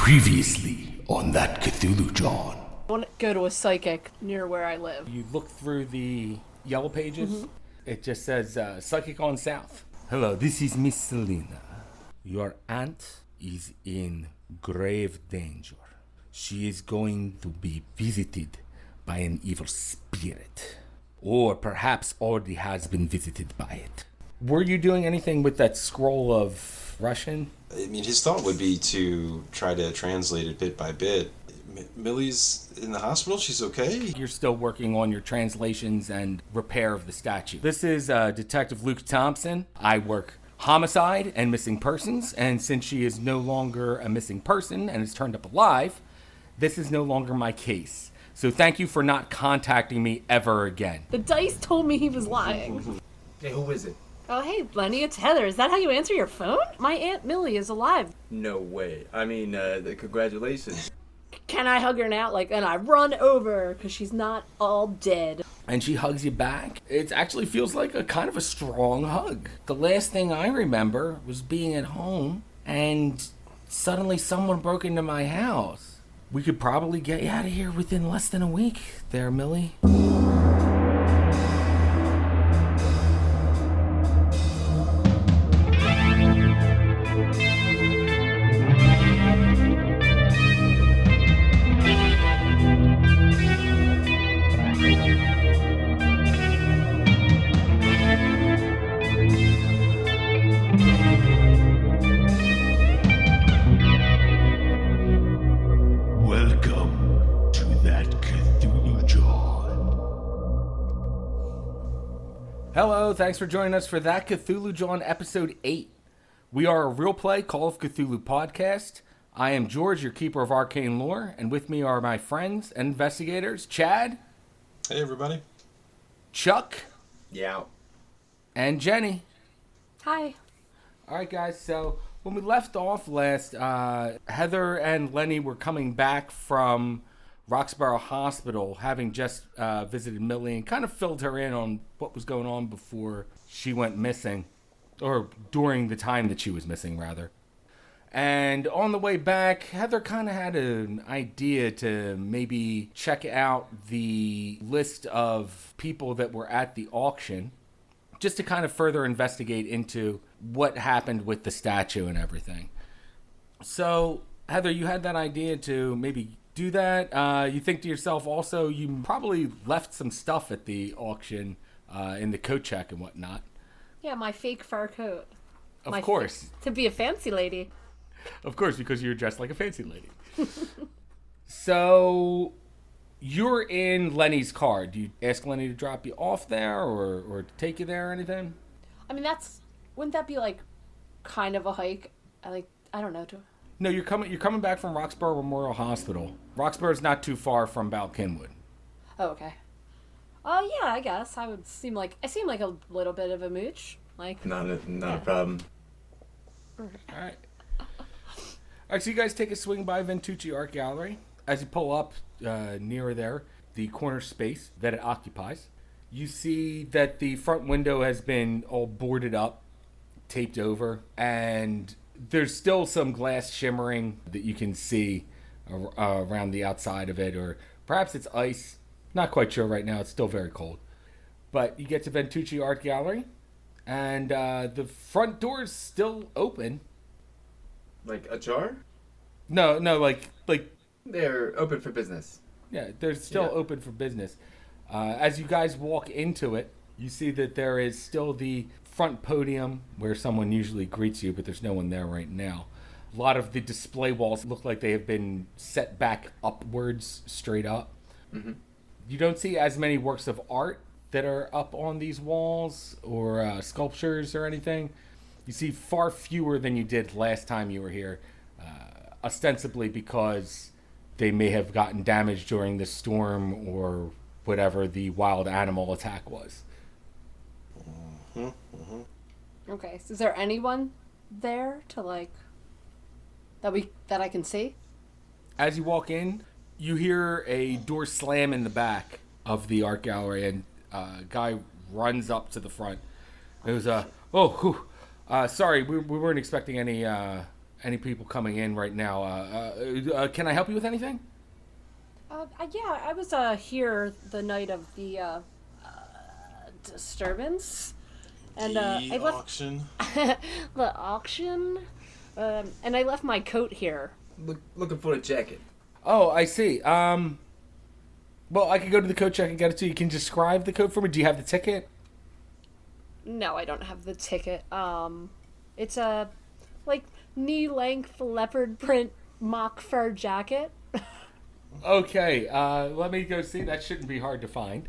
Previously on that Cthulhu John. I want to go to a psychic near where I live. You look through the yellow pages. It just says Psychic on South. Hello, this is Miss Selena. Your aunt is in grave danger. She is going to be visited by an evil spirit. Or perhaps already has been visited by it. Were you doing anything with that scroll of Russian? I mean, his thought would be to try to translate it bit by bit. Millie's in the hospital? She's okay? You're still working on your translations and repair of the statue. This is Detective Luke Thompson. I work homicide and missing persons, and since she is no longer a missing person and is turned up alive, this is no longer my case. So thank you for not contacting me ever again. The dice told me he was lying. Hey, who is it? Oh, hey, Lenny, it's Heather. Is that how you answer your phone? My Aunt Millie is alive. No way. I mean, congratulations. Can I hug her now? And I run over because she's not all dead. And she hugs you back. It actually feels like a kind of a strong hug. The last thing I remember was being at home and suddenly someone broke into my house. We could probably get you out of here within less than a week there, Millie. Welcome to that Cthulhu John. Hello, thanks for joining us for That Cthulhu John episode 8. We are a real play Call of Cthulhu podcast. I am George, your keeper of arcane lore, and with me are my friends and investigators, Chad, Hey, everybody. Chuck, Yeah. and Jenny. Hi. All right, guys, so when we left off last, Heather and Lenny were coming back from Roxborough Hospital, having just visited Millie and kind of filled her in on what was going on before she went missing, or during the time that she was missing, rather. And on the way back, Heather kind of had an idea to maybe check out the list of people that were at the auction, just to kind of further investigate into what happened with the statue and everything. So, Heather, you had that idea to maybe do that. You think to yourself also, you probably left some stuff at the auction in the coat check and whatnot. Yeah, my fake fur coat. Of course. To be a fancy lady. Of course, because you're dressed like a fancy lady. So, you're in Lenny's car. Do you ask Lenny to drop you off there or to take you there or anything? I mean, wouldn't that be kind of a hike? I don't know. No, you're coming back from Roxborough Memorial Hospital. Roxborough's not too far from Balkinwood. Oh, okay. Oh, yeah, I guess. I seem like a little bit of a mooch. Not a problem. All right. All right, so you guys take a swing by Ventucci Art Gallery. As you pull up near there, the corner space that it occupies, you see that the front window has been all boarded up, taped over, and there's still some glass shimmering that you can see around the outside of it, or perhaps it's ice. Not quite sure right now. It's still very cold. But you get to Ventucci Art Gallery, and the front door is still open. Like ajar? No, like They're open for business. yeah, they're still open for business. As you guys walk into it, you see that there is still the front podium where someone usually greets you, but there's no one there right now. A lot of the display walls look like they have been set back upwards, straight up. Mm-hmm. You don't see as many works of art that are up on these walls or sculptures or anything. You see far fewer than you did last time you were here, ostensibly because they may have gotten damaged during the storm or whatever the wild animal attack was. Okay, so is there anyone there to that I can see? As you walk in, you hear a door slam in the back of the art gallery, and a guy runs up to the front. It was sorry, we weren't expecting any any people coming in right now. Can I help you with anything? Yeah, I was here the night of the disturbance, and I left auction. the auction, and I left my coat here. Looking for a jacket. Oh, I see. Well, I could go to the coat check and get it to you. Can you describe the coat for me? Do you have the ticket? No, I don't have the ticket. It's a like knee-length leopard print mock fur jacket. Okay, let me go see. That shouldn't be hard to find.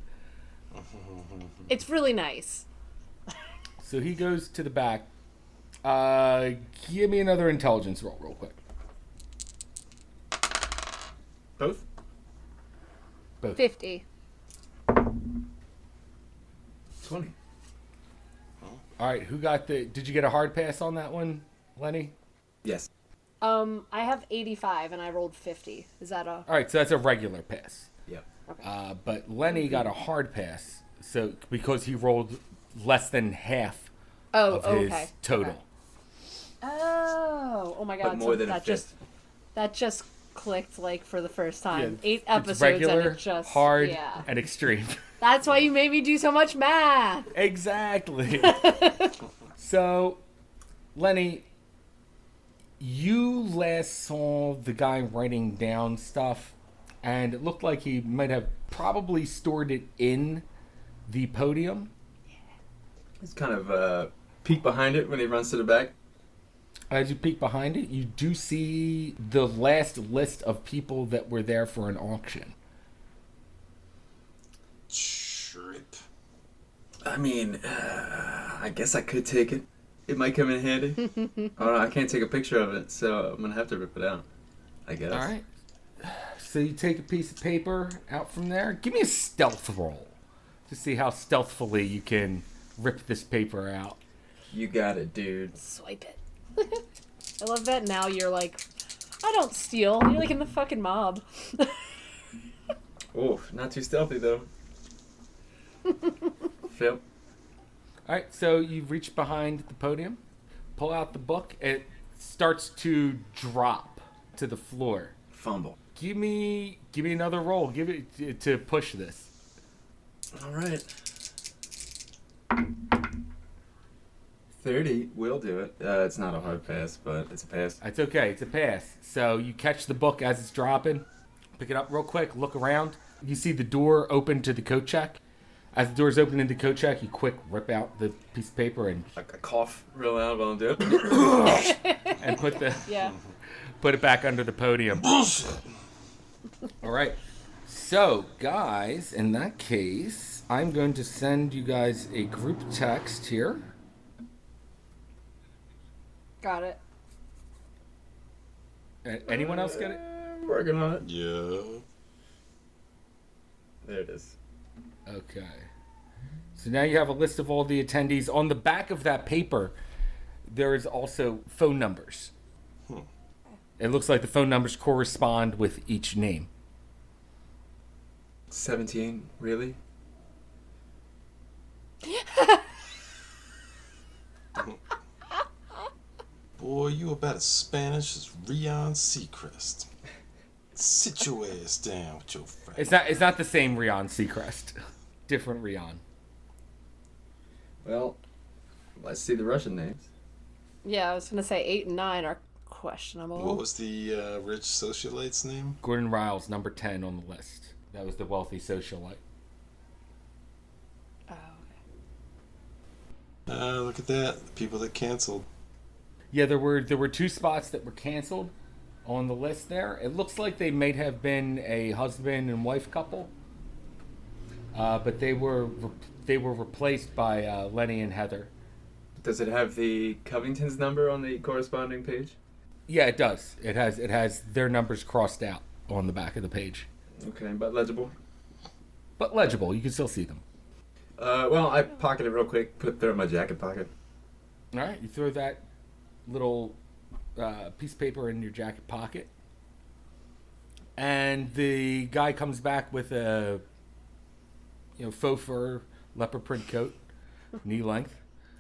It's really nice. So he goes to the back. Give me another intelligence roll real quick. Both? Both. 50. 20. All right, who got the... Did you get a hard pass on that one, Lenny? Yes. I have 85 and I rolled 50. Is that a... All right, so that's a regular pass. Yep. But Lenny got a hard pass, so because he rolled less than half of his okay. total. Okay. Oh my god. But more than a that fifth. that just clicked like for the first time. Yeah, 8 episodes it's regular, and it just hard, yeah. and extreme. That's why you made me do so much math. Exactly. So, Lenny, you last saw the guy writing down stuff, and it looked like he might have probably stored it in the podium. He's kind of peek behind it when he runs to the back. As you peek behind it, you do see the last list of people that were there for an auction. Trip. I mean, I guess I could take it. It might come in handy. Oh, no, I can't take a picture of it, so I'm gonna have to rip it out, I guess. All right. So you take a piece of paper out from there. Give me a stealth roll to see how stealthfully you can rip this paper out. You got it, dude. Swipe it. I love that now you're like, I don't steal. You're like in the fucking mob. Oh, not too stealthy though. Phil. All right, so you reach behind the podium, pull out the book. It starts to drop to the floor. Fumble. Give me another roll. Give it to push this. All right. 30 will do it. It's not a hard pass, but it's a pass. It's okay. It's a pass. So you catch the book as it's dropping, pick it up real quick, look around. You see the door open to the coat check. As the door's open into the coat check, you quick rip out the piece of paper and Like a cough real loud while I'm doing it. and Yeah. put it back under the podium. Bullshit. All right. So, guys, in that case, I'm going to send you guys a group text here. Got it. Anyone else get it? Working on it. Yeah. There it is. Okay. So now you have a list of all the attendees. On the back of that paper, there is also phone numbers. It looks like the phone numbers correspond with each name. 17, really? Boy, you about as Spanish as Rion Seacrest. Sit your ass down with your friend. It's not the same Rion Seacrest. Different Rion. Well, let's see the Russian names. Yeah, I was gonna say 8 and 9 are questionable. What was the rich socialite's name? Gordon Riles, number 10 on the list. That was the wealthy socialite. Oh, Look at that. The people that canceled. Yeah, there were 2 spots that were canceled on the list there. It looks like they may have been a husband and wife couple, but they were replaced by Lenny and Heather. Does it have the Covington's number on the corresponding page? Yeah, it does. It has their numbers crossed out on the back of the page, Okay, but legible. but legible. You can still see them. Well, I pocketed it real quick, throw it in my jacket pocket. All right, you throw that little piece of paper in your jacket pocket, and the guy comes back with a faux fur leopard print coat, knee length.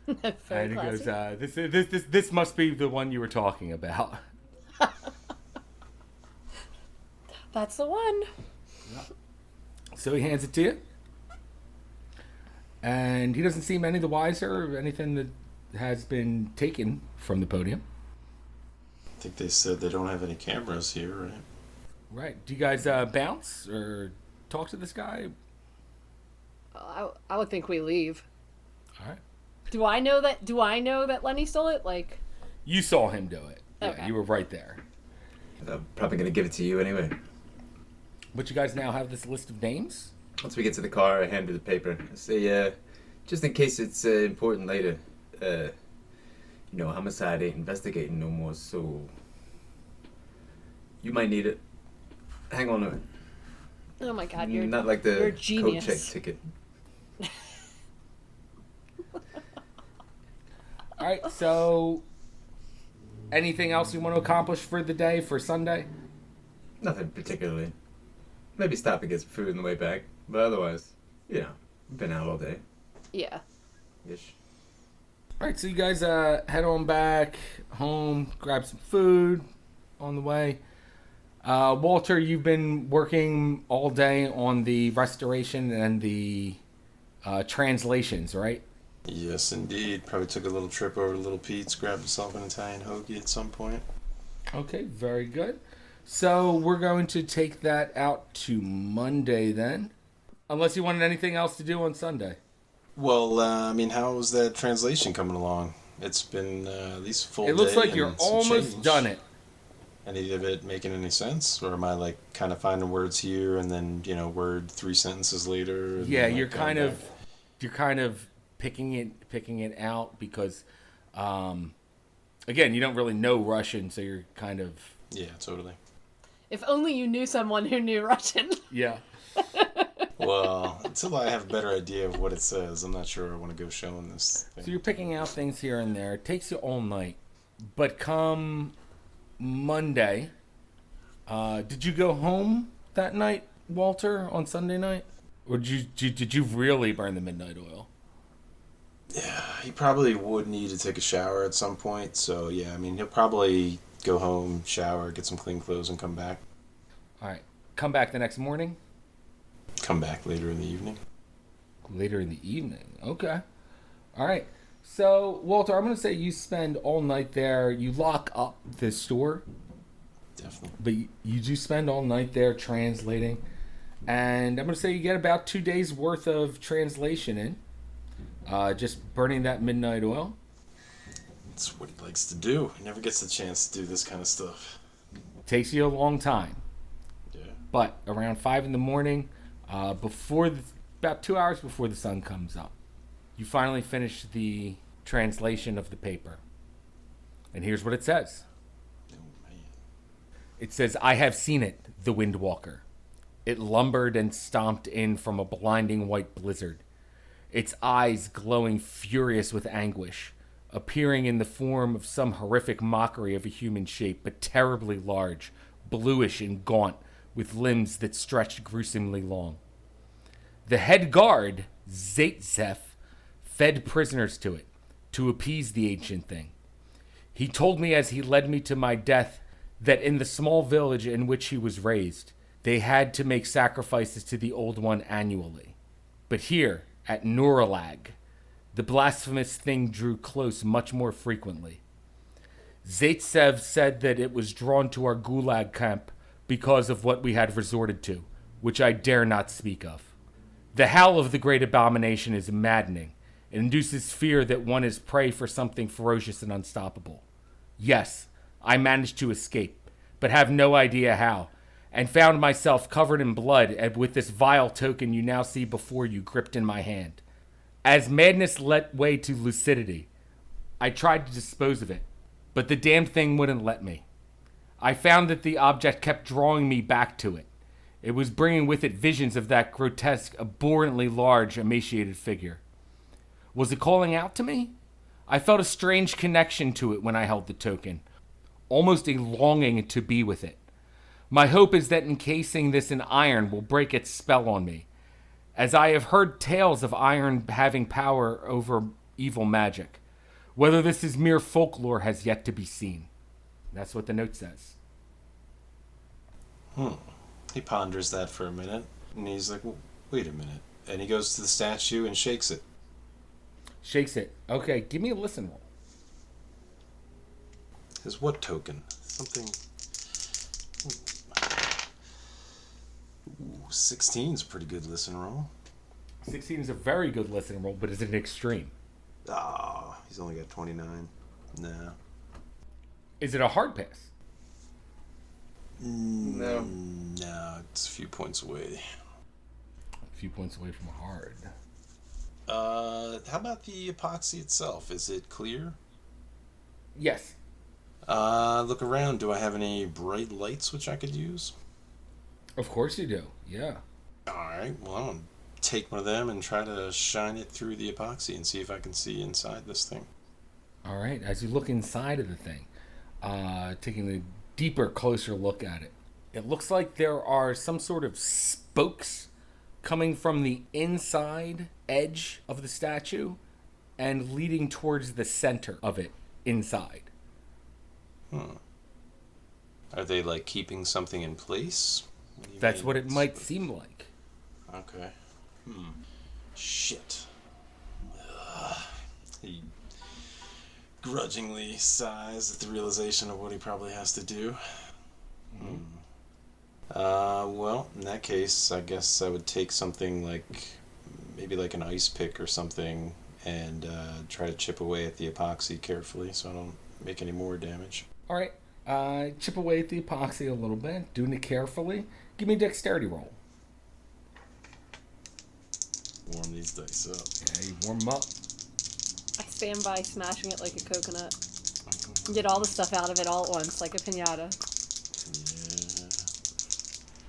Very And he classy. goes, this must be the one you were talking about. That's the one. So he hands it to you. And he doesn't seem any the wiser of anything that has been taken from the podium. I think they said they don't have any cameras here, right? Right. Do you guys bounce or talk to this guy? I would think we leave. All right. Do I know that Lenny stole it? Like, You saw him do it. Yeah, Okay. you were right there. I'm probably gonna give it to you anyway. But you guys now have this list of names? Once we get to the car, I hand her the paper. I say, just in case it's important later. Homicide ain't investigating no more, so you might need it. Hang on to it. oh my god, you're Not like you're a the coat genius. check ticket. All right, so anything else you want to accomplish for the day, for Sunday? Nothing particularly. Maybe stop and get some food on the way back. But otherwise, been out all day. Yeah. Ish. All right, so you guys head on back home, grab some food on the way. Walter, you've been working all day on the restoration and the translations, right? Yes, indeed. Probably took a little trip over to Little Pete's, grabbed himself an Italian hoagie at some point. Okay, very good. So we're going to take that out to Monday then. Unless you wanted anything else to do on Sunday. Well, how's that translation coming along? It's been at least full It looks day like you're and some almost change. done it. Any of it making any sense? Or am I like kind of finding words here and then, word 3 sentences later? and Yeah, then, like, you're going kind of back? picking it out because again, you don't really know Russian, so you're kind of Yeah, totally. If only you knew someone who knew Russian. yeah. Well, until I have a better idea of what it says, I'm not sure I want to go showing this thing. So you're picking out things here and there. It takes you all night. But come Monday, did you go home that night, Walter, on Sunday night? Or did you really burn the midnight oil? Yeah, he probably would need to take a shower at some point. So, yeah, he'll probably go home, shower, get some clean clothes, and come back. All right. Come back the next morning? Come back later in the evening. Later in the evening. Okay. All right. So, Walter, I'm going to say you spend all night there. You lock up the store, Definitely. but you do spend all night there translating. And I'm going to say you get about 2 days worth of translation in. Just burning that midnight oil. That's what he likes to do. He never gets the chance to do this kind of stuff. Takes you a long time. Yeah. But around 5 in the morning, about 2 hours before the sun comes up, you finally finish the translation of the paper. And here's what it says. Oh, man. It says, I have seen it, the Windwalker. It lumbered and stomped in from a blinding white blizzard, its eyes glowing furious with anguish, appearing in the form of some horrific mockery of a human shape, but terribly large, bluish and gaunt, with limbs that stretched gruesomely long. The head guard, Zaitsev, fed prisoners to it, to appease the ancient thing. He told me as he led me to my death that in the small village in which he was raised, they had to make sacrifices to the Old One annually. But here, at Noralag, the blasphemous thing drew close much more frequently. Zaitsev said that it was drawn to our gulag camp because of what we had resorted to, which I dare not speak of. The howl of the great abomination is maddening. It induces fear that one is prey for something ferocious and unstoppable. Yes, I managed to escape, but have no idea how, and found myself covered in blood and with this vile token you now see before you gripped in my hand. As madness let way to lucidity, I tried to dispose of it, but the damned thing wouldn't let me. I found that the object kept drawing me back to it. It was bringing with it visions of that grotesque, abhorrently large, emaciated figure. Was it calling out to me? I felt a strange connection to it when I held the token, almost a longing to be with it. My hope is that encasing this in iron will break its spell on me, as I have heard tales of iron having power over evil magic. Whether this is mere folklore has yet to be seen. That's what the note says. He ponders that for a minute, and he's like, well, wait a minute. And he goes to the statue and shakes it. Shakes it. Okay, give me a listen roll. His what token? Something... Ooh, 16 is a pretty good listen roll. 16 is a very good listen roll, but is it an extreme? Ah, he's only got 29. Nah. Is it a hard pass? No. No, it's a few points away. A few points away from a hard. How about the epoxy itself? Is it clear? Yes. Look around. Do I have any bright lights which I could use? Of course you do. Yeah. Alright, well, I'm gonna take one of them and try to shine it through the epoxy and see if I can see inside this thing. All right. As you look inside of the thing, taking a deeper, closer look at it, it looks like there are some sort of spokes coming from the inside edge of the statue and leading towards the center of it inside. Are they like keeping something in place? What do you That's mean? what it might seem like. Okay. Shit. He grudgingly sighs at the realization of what he probably has to do. Well, in that case, I guess I would take something like, maybe like an ice pick or something, and try to chip away at the epoxy carefully so I don't make any more damage. All right. Chip away at the epoxy a little bit, doing it carefully. Give me a dexterity roll. Warm these dice up. Yeah, you warm 'em up. I stand by smashing it like a coconut. Get all the stuff out of it all at once, like a piñata.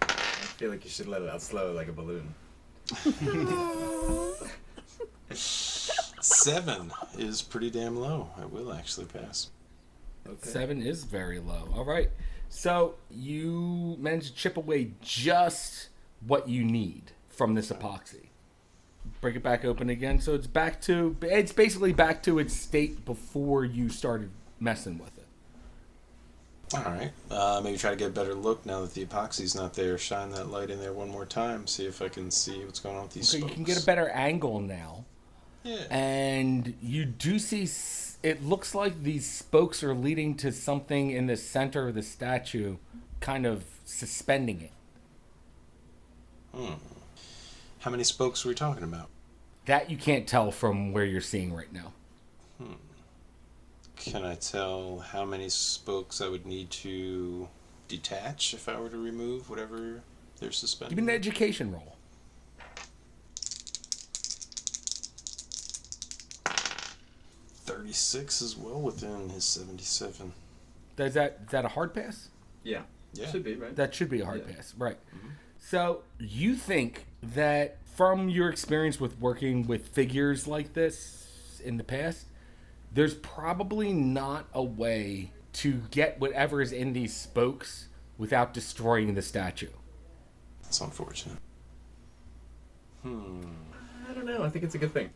Yeah. I feel like you should let it out slow like a balloon. 7 is pretty damn low. I will actually pass. Okay. 7 is very low. All right. So you managed to chip away just what you need from this epoxy. Break it back open again. So it's basically back to its state before you started messing with it. Alright. Maybe try to get a better look now that the epoxy's not there. Shine that light in there one more time. See if I can see what's going on with these So spokes. you can get a better angle now. Yeah. And you do see, it looks like these spokes are leading to something in the center of the statue, kind of suspending it. How many spokes were we talking about? That you can't tell from where you're seeing right now. Can I tell how many spokes I would need to detach if I were to remove whatever they're suspending? Give me an education roll. 36 is well within his 77. Is that a hard pass? Yeah. Yeah. Should be, right? That should be a hard Yeah. pass, right? So you think that from your experience with working with figures like this in the past, there's probably not a way to get whatever is in these spokes without destroying the statue. That's unfortunate. I don't know. I think it's a good thing.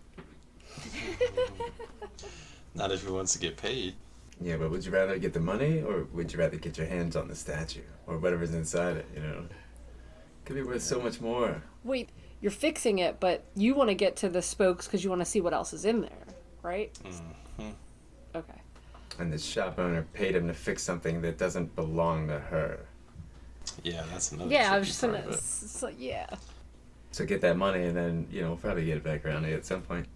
Not if he wants to get paid. Yeah, but would you rather get the money, or would you rather get your hands on the statue, or whatever's inside it, you know? Could be worth so much more. Wait, you're fixing it, but you want to get to the spokes because you want to see what else is in there, right? Okay. And the shop owner paid him to fix something that doesn't belong to her. Yeah, that's another Yeah, I was tricky just part gonna. of it. So, yeah. So get that money and then, you know, probably get it back around here at some point.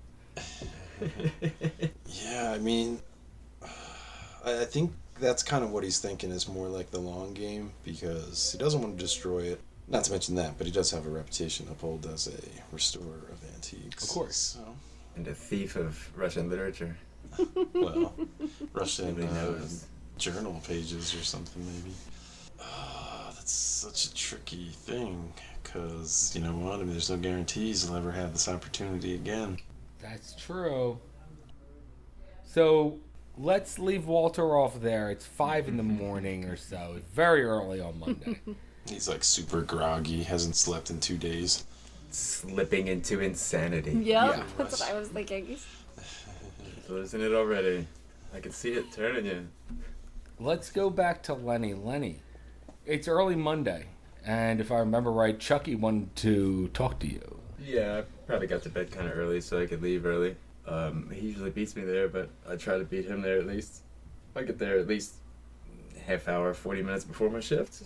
Yeah, I mean, I think that's kind of what he's thinking is more like the long game, because he doesn't want to destroy it. Not to mention that, but he does have a reputation to uphold as a restorer of antiques. Of course. So, And a thief of Russian literature. well, Russian Nobody knows. journal pages or something maybe. That's such a tricky thing, because, you know what, I mean, there's no guarantees he'll ever have this opportunity again. That's true. So let's leave Walter off there. It's 5 in the morning or so. It's very early on Monday. He's like super groggy, hasn't slept in 2 days. Slipping into insanity. Yep, Yeah. that's what I was thinking. losing it already. I can see it turning you. Let's go back to Lenny. Lenny, it's early Monday, and if I remember right, Chucky wanted to talk to you. Yeah, I probably got to bed kind of early so I could leave early. He usually beats me there, but I try to beat him there at least. I get there at least half hour, 40 minutes before my shift.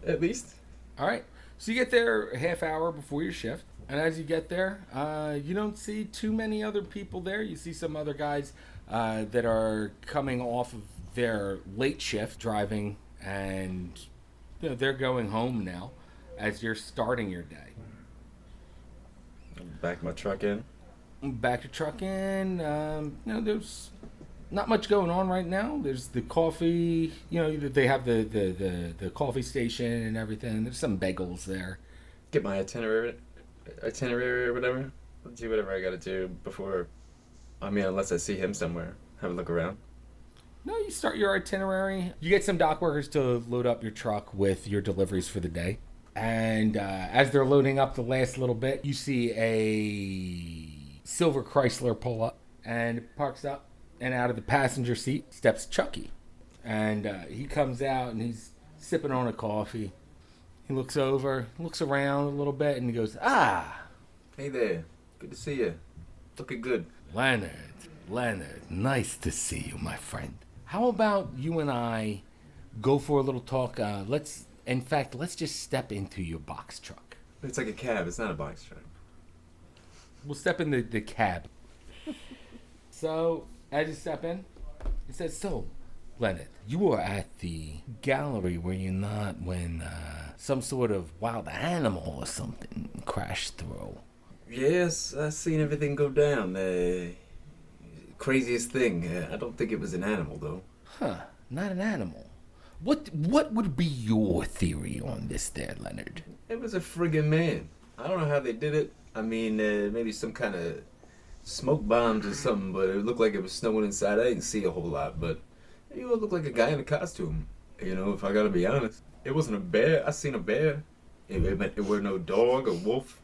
At least. All right. So you get there a half hour before your shift, and as you get there, you don't see too many other people there. You see some other guys that are coming off of their late shift driving, and they're going home now as you're starting your day. Back my truck in. Back to truck in. There's not much going on right now. There's the coffee. They have the coffee station and everything. There's some bagels there. Get my itinerary or whatever. Do whatever I gotta do before. Unless I see him somewhere. Have a look around. No, you start your itinerary. You get some dock workers to load up your truck with your deliveries for the day. And as they're loading up the last little bit, you see a silver Chrysler pull up and it parks up. And out of the passenger seat steps Chucky. And he comes out and he's sipping on a coffee. He looks over, looks around a little bit, and he goes, "Ah! Hey there. Good to see you. Looking good." Leonard, nice to see you, my friend. How about you and I go for a little talk? Let's just step into your box truck. It's like a cab. It's not a box truck. We'll step in the cab. So, as you step in, it says, "So, Leonard, you were at the gallery, were you not, when some sort of wild animal or something crashed through?" Yes, I seen everything go down. Craziest thing. I don't think it was an animal, though. Huh, not an animal. What would be your theory on this there, Leonard? It was a friggin' man. I don't know how they did it. Maybe some kind of smoke bombs or something, but it looked like it was snowing inside. I didn't see a whole lot, but it looked like a guy in a costume. If I gotta be honest. It wasn't a bear. I seen a bear. It were no dog or wolf.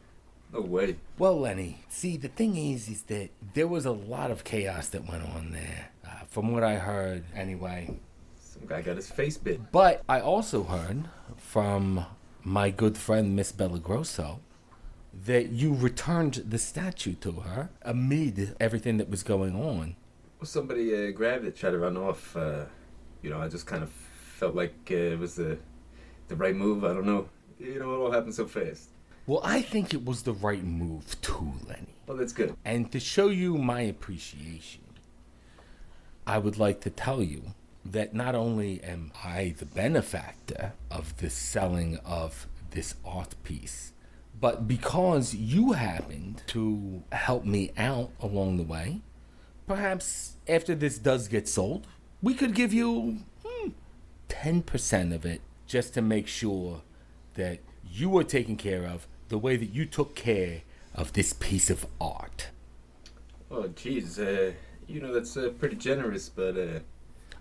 No way. Well, Lenny, see, the thing is that there was a lot of chaos that went on there, from what I heard, anyway. Some guy got his face bit. But I also heard from my good friend, Miss Bellagrosso, that you returned the statue to her amid everything that was going on. Well, somebody grabbed it, tried to run off. I just kind of felt like it was the right move. I don't know. It all happened so fast. Well, I think it was the right move too, Lenny. Well, that's good. And to show you my appreciation, I would like to tell you that not only am I the benefactor of the selling of this art piece, but because you happened to help me out along the way, perhaps after this does get sold, we could give you 10% of it just to make sure that you are taken care of the way that you took care of this piece of art. Oh, geez. That's pretty generous, but...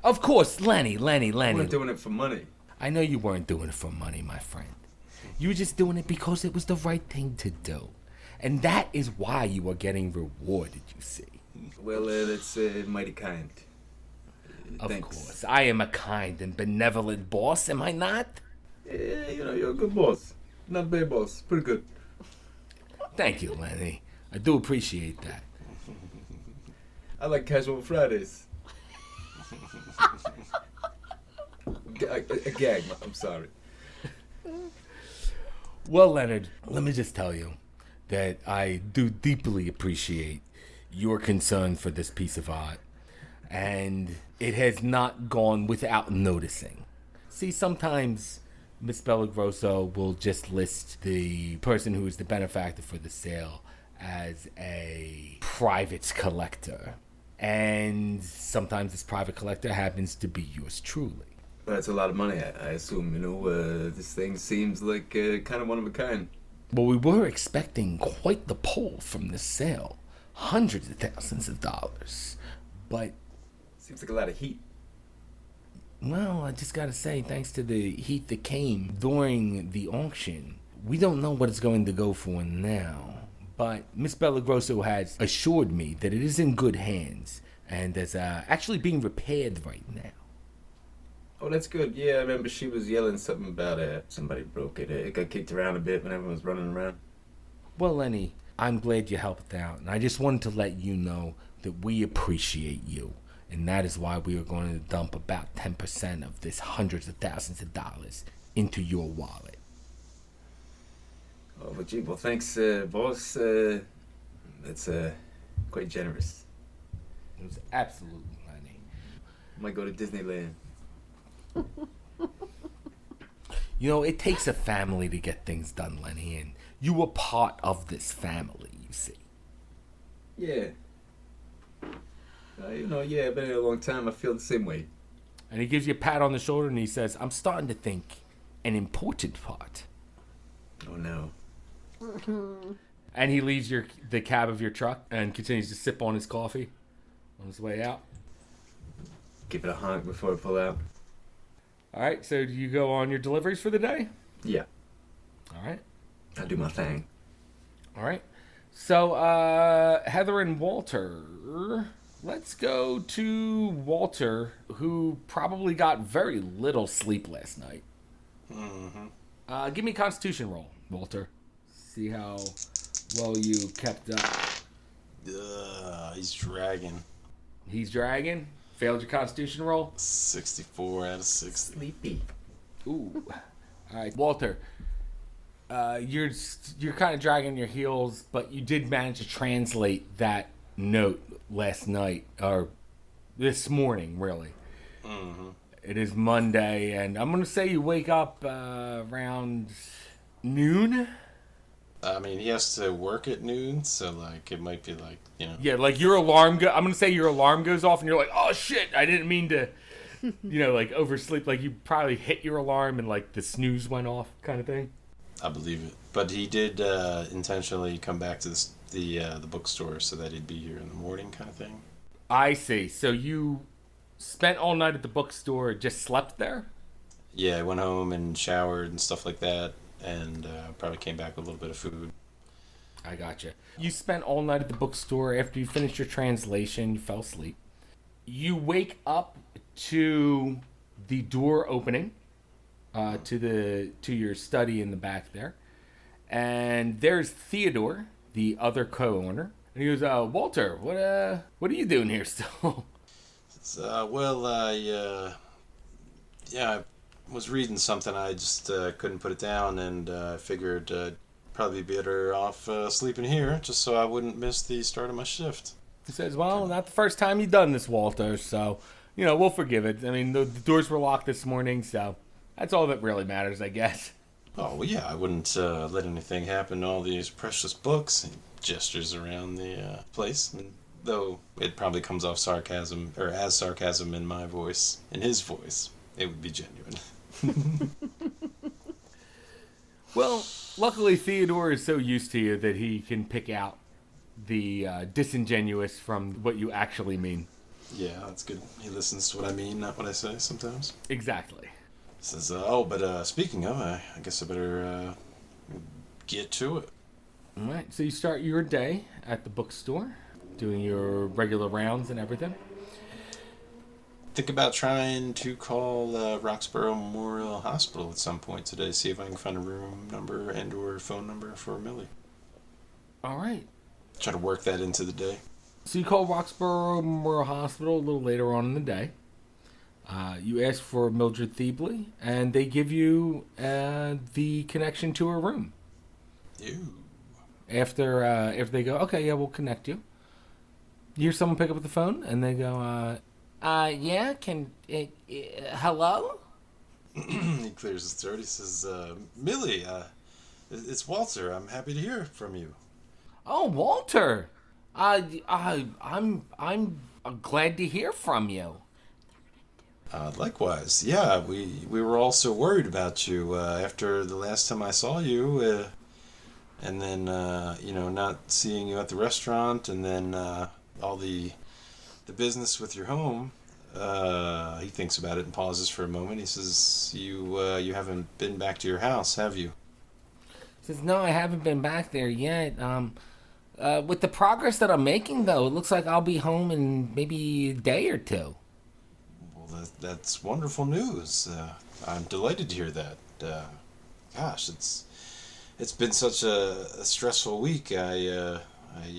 Of course, Lenny. I wasn't doing it for money. I know you weren't doing it for money, my friend. You were just doing it because it was the right thing to do. And that is why you are getting rewarded, you see. Well, that's mighty kind. Of Thanks. course. I am a kind and benevolent boss, am I not? Yeah, you're a good boss. Not a bad boss. Pretty good. Thank you, Lenny. I do appreciate that. I like casual Fridays. A gag. I'm sorry. Well, Leonard, let me just tell you that I do deeply appreciate your concern for this piece of art, and it has not gone without noticing. See, sometimes Miss Bellagrosso will just list the person who is the benefactor for the sale as a private collector, and sometimes this private collector happens to be yours truly. That's a lot of money, I assume. This thing seems like kind of one of a kind. Well, we were expecting quite the pull from this sale. Hundreds of thousands of dollars. But, Seems like a lot of heat. well, I just gotta say, thanks to the heat that came during the auction, we don't know what it's going to go for now. But Miss Bellagrosso has assured me that it is in good hands, and is actually being repaired right now. Oh, that's good. Yeah, I remember she was yelling something about somebody broke it. It got kicked around a bit when everyone was running around. Well, Lenny, I'm glad you helped out, and I just wanted to let you know that we appreciate you, and that is why we are going to dump about 10% of this hundreds of thousands of dollars into your wallet. Oh, but gee, well, thanks, boss. That's quite generous. It was absolutely Lenny. Might go to Disneyland. You know, it takes a family to get things done, Lenny, and you were part of this family, you see. Yeah. Yeah, been here a long time. I feel the same way. And he gives you a pat on the shoulder and he says, I'm starting to think an important part. Oh, no. And he leaves the cab of your truck and continues to sip on his coffee on his way out. Give it a honk before I pull out. All right, so do you go on your deliveries for the day? Yeah. All right. I'll do my thing. All right. So, Heather and Walter. Let's go to Walter, who probably got very little sleep last night. Mm-hmm. Give me a Constitution roll, Walter. See how well you kept up. He's dragging. He's dragging. Failed your Constitution roll. 64 out of 60. Sleepy. Ooh. All right, Walter. You're kind of dragging your heels, but you did manage to translate that note last night, or this morning, really. Mm-hmm. It is Monday, and I'm going to say you wake up around noon. I mean, he has to work at noon, so, like, it might be, like, you know. Yeah, like your alarm I'm going to say your alarm goes off, and you're like, oh, shit, I didn't mean to, like, oversleep. Like, you probably hit your alarm, and, like, the snooze went off kind of thing. I believe it. But he did intentionally come back to the bookstore so that he'd be here in the morning kind of thing. I see. So you spent all night at the bookstore, just slept there? Yeah, I went home and showered and stuff like that, and probably came back with a little bit of food. I gotcha. You spent all night at the bookstore. After you finished your translation, you fell asleep. You wake up to the door opening to your study in the back there, and there's Theodore, the other co-owner, and he goes, "Walter, what are you doing here still?" I was reading something. I just couldn't put it down, and I figured probably be better off sleeping here, just so I wouldn't miss the start of my shift. He says, "Well, not the first time you've done this, Walter, so, we'll forgive it. I mean, the doors were locked this morning, so that's all that really matters, I guess." Oh, well, yeah, I wouldn't let anything happen to all these precious books. He gestures around the place, and though it probably comes off sarcasm, or as sarcasm in my voice, in his voice, it would be genuine. Well, luckily Theodore is so used to you that he can pick out the disingenuous from what you actually mean. Yeah, that's good. He listens to what I mean, not what I say sometimes. Exactly. Says, speaking of, I guess I better get to it. All right, so you start your day at the bookstore, doing your regular rounds and everything. Think about trying to call Roxborough Memorial Hospital at some point today, see if I can find a room number and or phone number for Millie. All right. Try to work that into the day. So you call Roxborough Memorial Hospital a little later on in the day. You ask for Mildred Thiebley, and they give you the connection to her room. Ew. After they go, okay, yeah, we'll connect you. You hear someone pick up the phone, and they go, yeah, hello? He clears his throat. He says, Millie, it's Walter. I'm happy to hear from you. Oh, Walter. I'm glad to hear from you. Likewise. Yeah, we were all so worried about you after the last time I saw you, and then, not seeing you at the restaurant, and then all the business with your home. He thinks about it and pauses for a moment. He says, you haven't been back to your house, have you? He says, no, I haven't been back there yet. With the progress that I'm making, though, it looks like I'll be home in maybe a day or two. Well, that's wonderful news. I'm delighted to hear that. Gosh, it's been such a stressful week. I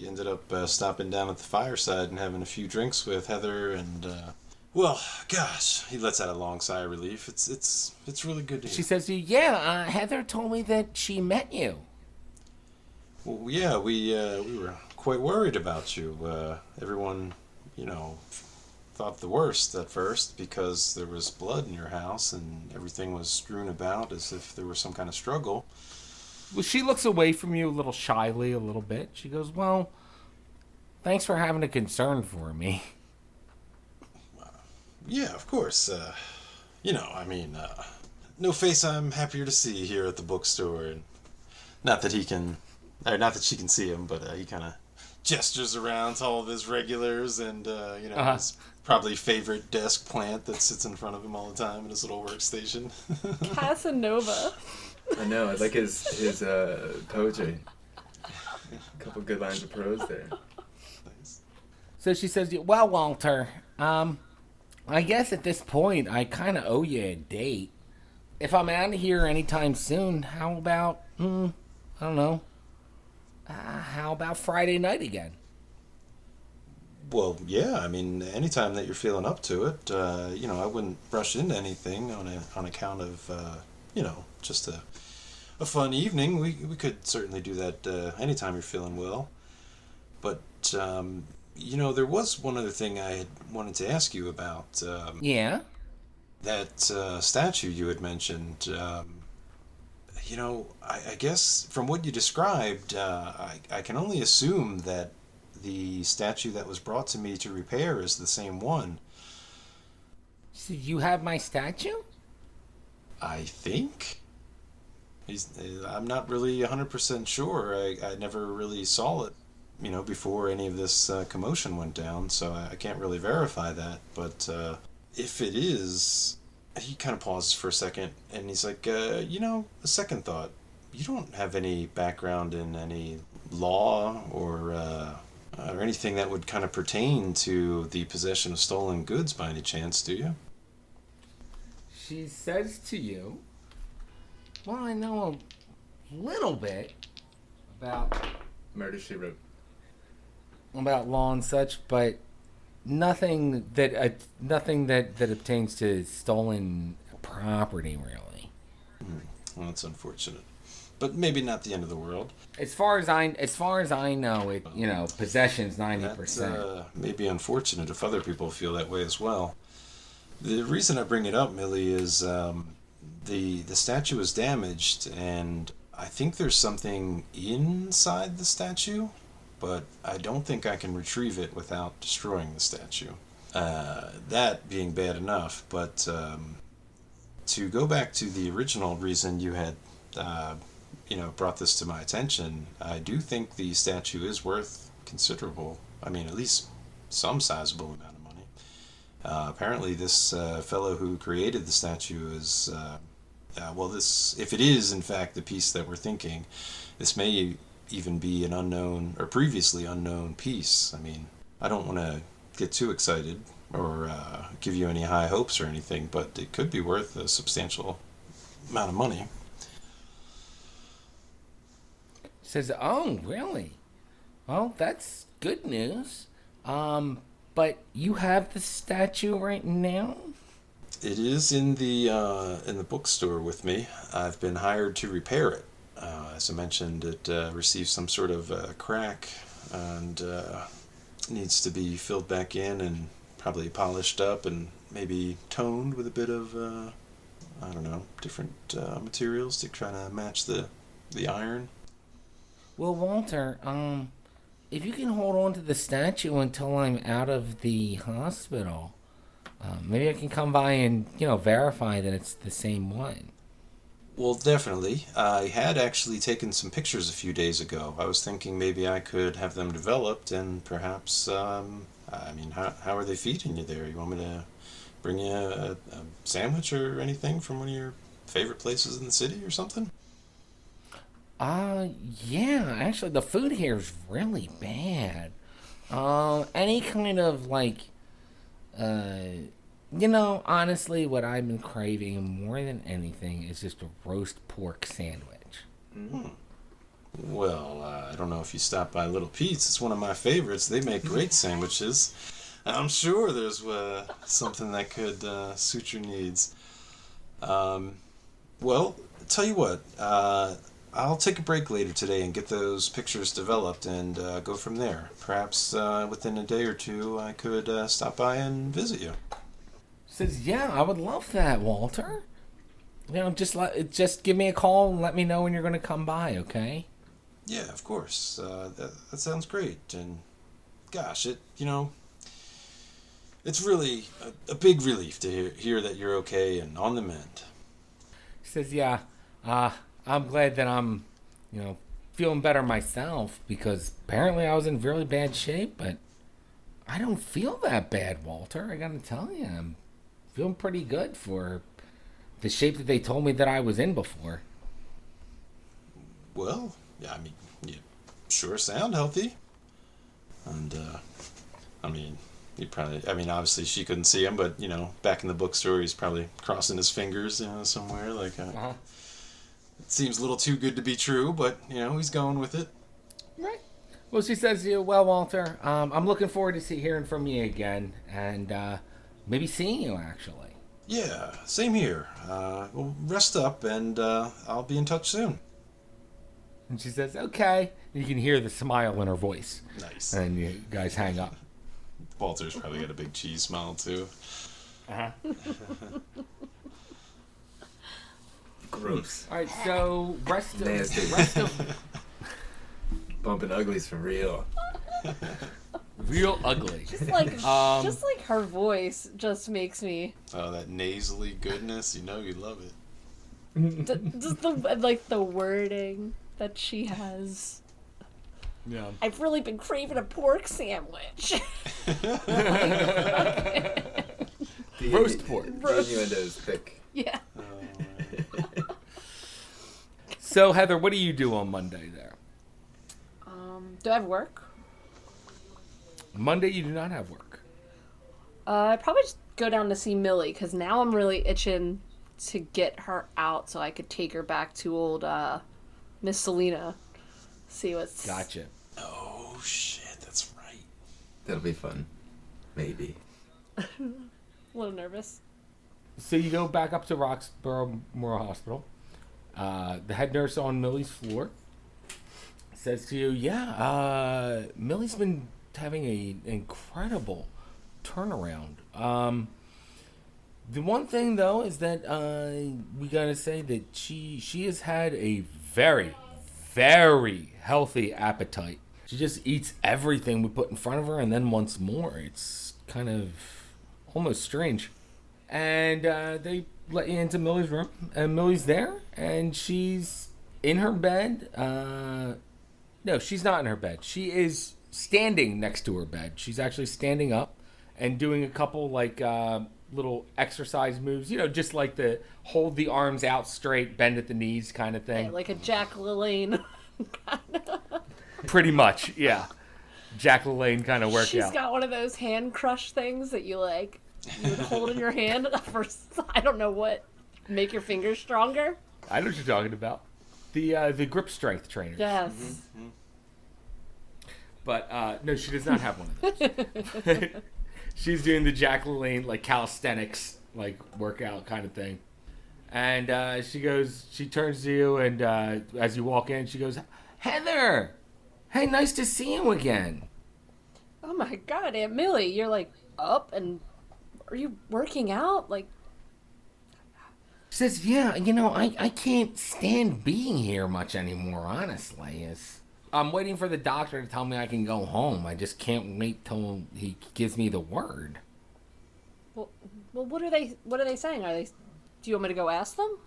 ended up stopping down at the fireside and having a few drinks with Heather, and well, gosh, he lets out a long sigh of relief. It's really good to hear. She says to you, yeah, Heather told me that she met you. Well, yeah, we were quite worried about you. Everyone, thought the worst at first because there was blood in your house and everything was strewn about as if there was some kind of struggle. Well, she looks away from you a little shyly, a little bit. She goes, well, thanks for having a concern for me. Yeah, of course. No face I'm happier to see here at the bookstore. And not that not that she can see him, but he kind of gestures around to all of his regulars and, his probably favorite desk plant that sits in front of him all the time in his little workstation. Casanova. I know. I like his poetry. A couple good lines of prose there. Nice. So she says, well, Walter, I guess at this point I kind of owe you a date. If I'm out of here anytime soon, how about, I don't know, how about Friday night again? Well, yeah, anytime that you're feeling up to it, I wouldn't rush into anything on account of, just a fun evening. We could certainly do that anytime you're feeling well. But, there was one other thing I had wanted to ask you about. Yeah? That statue you had mentioned. I guess from what you described, I can only assume that the statue that was brought to me to repair is the same one. So you have my statue? I think. I'm not really 100% sure. I never really saw it, before any of this commotion went down, so I can't really verify that. But if it is, he kind of pauses for a second, and he's like, a second thought. You don't have any background in any law or anything that would kind of pertain to the possession of stolen goods by any chance, do you? She says to you, well, I know a little bit about Murder, She Wrote. law and such, but nothing that obtains to stolen property, really. Well, that's unfortunate, but maybe not the end of the world. As far as I know, it possession's 90%. That's maybe unfortunate if other people feel that way as well. The reason I bring it up, Millie, is the statue is damaged, and I think there's something inside the statue, but I don't think I can retrieve it without destroying the statue. That being bad enough, but to go back to the original reason you had, brought this to my attention, I do think the statue is worth considerable. At least some sizable amount of money. Apparently, this fellow who created the statue is, if it is in fact the piece that we're thinking, this may even be an unknown or previously unknown piece. I don't want to get too excited or give you any high hopes or anything, but it could be worth a substantial amount of money. Says, oh, really? Well, that's good news. But you have the statue right now? It is in the bookstore with me. I've been hired to repair it. As I mentioned, it received some sort of crack and needs to be filled back in and probably polished up and maybe toned with a bit of, different materials to try to match the iron. Well, Walter, if you can hold on to the statue until I'm out of the hospital, maybe I can come by and, verify that it's the same one. Well, definitely. I had actually taken some pictures a few days ago. I was thinking maybe I could have them developed and perhaps, how are they feeding you there? You want me to bring you a sandwich or anything from one of your favorite places in the city or something? Yeah, actually, the food here is really bad. Any kind of, like, honestly, what I've been craving more than anything is just a roast pork sandwich. Well, I don't know if you stopped by Little Pete's. It's one of my favorites. They make great sandwiches. I'm sure there's something that could suit your needs. Well, tell you what. I'll take a break later today and get those pictures developed and go from there. Perhaps within a day or two, I could stop by and visit you. Says, yeah, I would love that, Walter. Just give me a call and let me know when you're going to come by, okay? Yeah, of course. That sounds great. And gosh, it's really a big relief to hear that you're okay and on the mend. Says, yeah, I'm glad that I'm, feeling better myself because apparently I was in really bad shape, but I don't feel that bad, Walter. I gotta tell you, I'm feeling pretty good for the shape that they told me that I was in before. Well, yeah, I mean, you sure sound healthy. And, obviously she couldn't see him, but, back in the bookstore, he's probably crossing his fingers, somewhere, like, it seems a little too good to be true, but, he's going with it. Right. Well, she says to you, well, Walter, I'm looking forward to hearing from you again, and maybe seeing you, actually. Yeah, same here. Well, rest up, and I'll be in touch soon. And she says, okay. You can hear the smile in her voice. Nice. And you guys hang up. Walter's probably got a big cheese smile, too. Uh-huh. Gross. All right, so Nasty. rest of Bumping uglies for real. real ugly. Just like her voice just makes me Oh, that nasally goodness, you love it. just the wording that she has. Yeah. I've really been craving a pork sandwich. Roast pork. The innuendo's thick. Yeah. So Heather, what do you do on Monday there? Do I have work? Monday you do not have work. I'd probably just go down to see Millie because now I'm really itching to get her out so I could take her back to old Miss Selena. See what's Gotcha. Oh, shit, that's right. That'll be fun. Maybe. a little nervous. So you go back up to Roxborough Memorial Hospital. The head nurse on Millie's floor says to you, yeah, Millie's been having an incredible turnaround. The one thing, though, is that we got to say that she has had a very, very healthy appetite. She just eats everything we put in front of her and then wants more. It's kind of almost strange. And they let you into Millie's room, and Millie's there, and she's in her bed. No, she's not in her bed. She is standing next to her bed. She's actually standing up and doing a couple, little exercise moves, just like the hold the arms out straight, bend at the knees kind of thing. Yeah, like a Jack LaLanne. Pretty much, yeah. Jack LaLanne kind of workout. She's got one of those hand crush things that you would hold in your hand for, I don't know what, make your fingers stronger. I know what you're talking about. The grip strength trainer. Yes. Mm-hmm. But no, she does not have one of those. She's doing the Jack LaLanne calisthenics workout kind of thing. And she turns to you, and as you walk in, she goes, Heather! Hey, nice to see you again. Oh my God, Aunt Millie, you're up and are you working out? She says, yeah, I can't stand being here much anymore, honestly. I'm waiting for the doctor to tell me I can go home. I just can't wait till he gives me the word. Well, what are they saying? Do you want me to go ask them?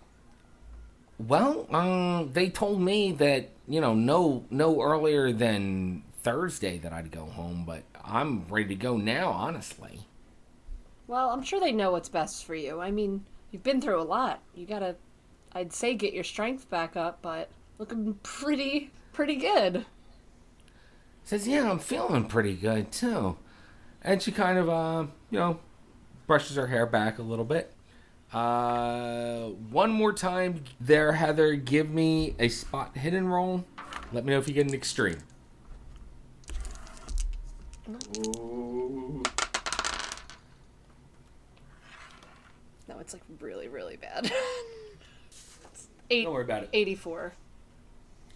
Well, they told me that, no earlier than Thursday that I'd go home, but I'm ready to go now, honestly. Well, I'm sure they know what's best for you. I mean, you've been through a lot. You gotta, I'd say, get your strength back up, but looking pretty good. Says, yeah, I'm feeling pretty good, too. And she kind of, brushes her hair back a little bit. One more time there, Heather. Give me a spot hidden roll. Let me know if you get an extreme. Ooh. No, it's like really, really bad. It's Don't worry about it. 84.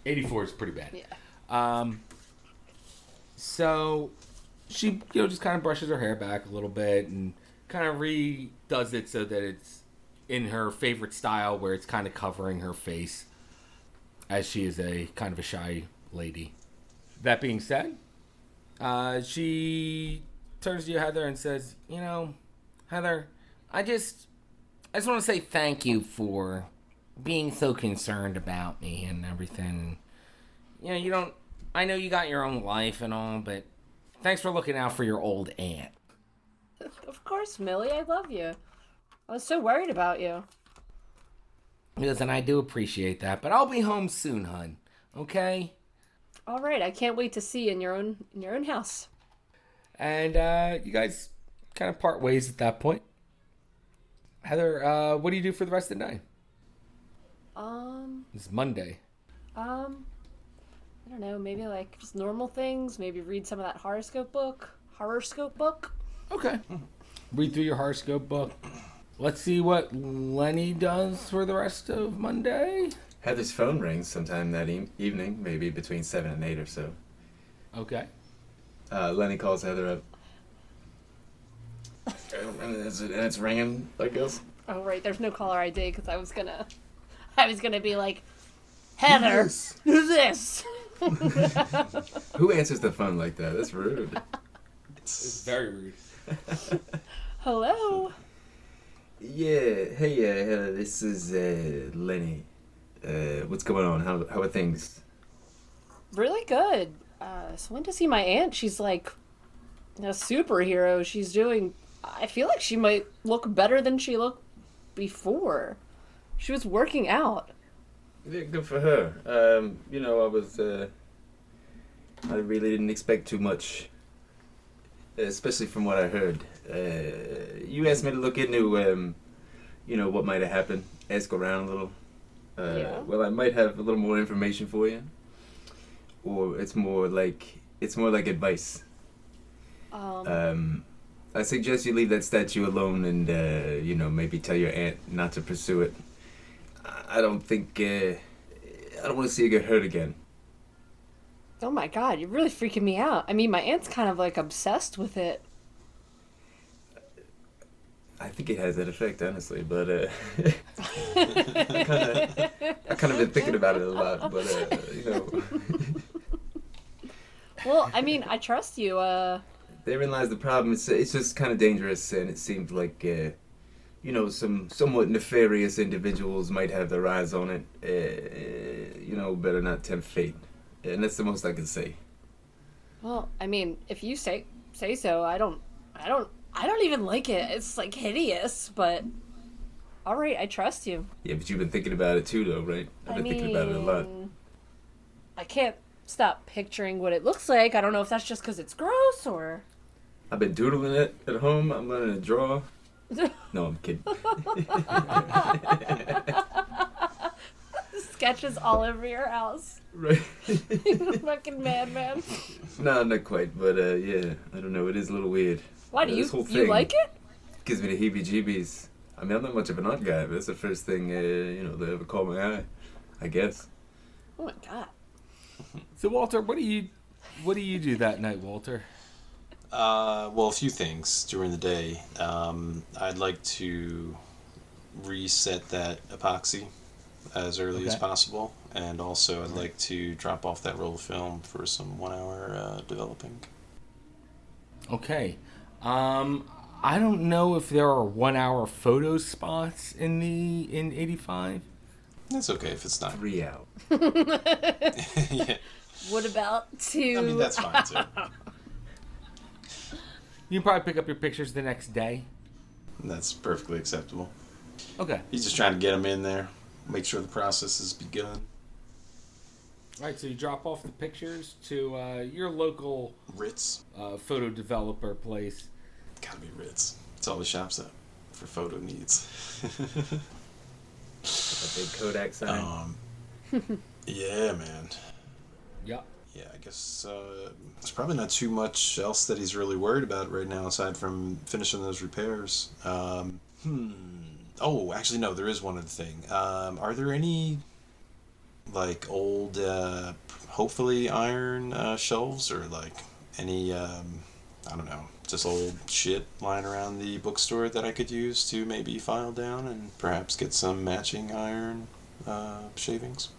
84 is pretty bad. Yeah. So she, just kind of brushes her hair back a little bit and kind of redoes it so that it's in her favorite style where it's kind of covering her face, as she is a kind of a shy lady. That being said, she turns to you, Heather, and says, Heather, I just want to say thank you for being so concerned about me and everything. I know you got your own life and all, but thanks for looking out for your old aunt. Of course, Millie, I love you. I was so worried about you. Listen, I do appreciate that, but I'll be home soon, hun. Okay? All right, I can't wait to see you in your own house. And you guys kind of part ways at that point. Heather, what do you do for the rest of the night? It's Monday. I don't know, maybe like just normal things, maybe read some of that horoscope book. Okay. Read through your horoscope book. Let's see what Lenny does for the rest of Monday. Heather's phone rings sometime that evening, maybe between 7 and 8 or so. Okay. Lenny calls Heather up. And it's ringing, I guess. Oh right, there's no caller ID because I was gonna be like, Heather, who's this? Who answers the phone like that? That's rude. It's very rude. Hello. Yeah, hey, Heather, this is Lenny. What's going on? How are things? Really good. So went to see my aunt. She's like a superhero. I feel like she might look better than she looked before. She was working out. Yeah, good for her. I really didn't expect too much, especially from what I heard. You asked me to look into, what might have happened. Ask around a little. Yeah. Well, I might have a little more information for you, or it's more like advice. I suggest you leave that statue alone and maybe tell your aunt not to pursue it. I don't think I don't want to see her get hurt again. Oh my god, you're really freaking me out. I mean, my aunt's kind of like obsessed with it. I think it has that effect, honestly, but I kind of been thinking about it a lot, but Well, I mean, I trust you. Therein lies the problem. It's just kind of dangerous, and it seemed like some somewhat nefarious individuals might have their eyes on it. Better not tempt fate, and that's the most I can say. Well, I mean, if you say so, I don't even like it. It's like hideous, but all right, I trust you. Yeah, but you've been thinking about it too, though, right? I've been thinking about it a lot. I can't stop picturing what it looks like. I don't know if that's just because it's gross or. I've been doodling it at home. I'm learning to draw. No, I'm kidding. Sketches all over your house. Right. Fucking madman. No, not quite, but yeah, I don't know. It is a little weird. Why do This whole you thing like it? gives me the heebie-jeebies. I mean, I'm not much of an art guy, but it's the first thing that ever caught my eye, I guess. Oh my god. So, Walter, what do you do that night, Walter? Well, a few things during the day. I'd like to reset that epoxy as early as Okay. possible, and also I'd like to drop off that roll of film for some 1 hour developing. Okay. I don't know if there are 1 hour photo spots in 85. That's okay if it's not. 3 out. Yeah, What about two? I mean that's fine too. You can probably pick up your pictures the next day. That's perfectly acceptable. Okay. He's just trying to get them in there, make sure the process has begun. All right, so you drop off the pictures to your local Ritz. photo developer place. Gotta be Ritz. It's all he shops at for photo needs. A big Kodak sign. Yeah, man. Yep. Yeah, I guess there's probably not too much else that he's really worried about right now aside from finishing those repairs. Oh, actually, no, there is one other thing. Are there any, like, old, hopefully iron shelves or, like, any, I don't know, just old shit lying around the bookstore that I could use to maybe file down and perhaps get some matching iron shavings?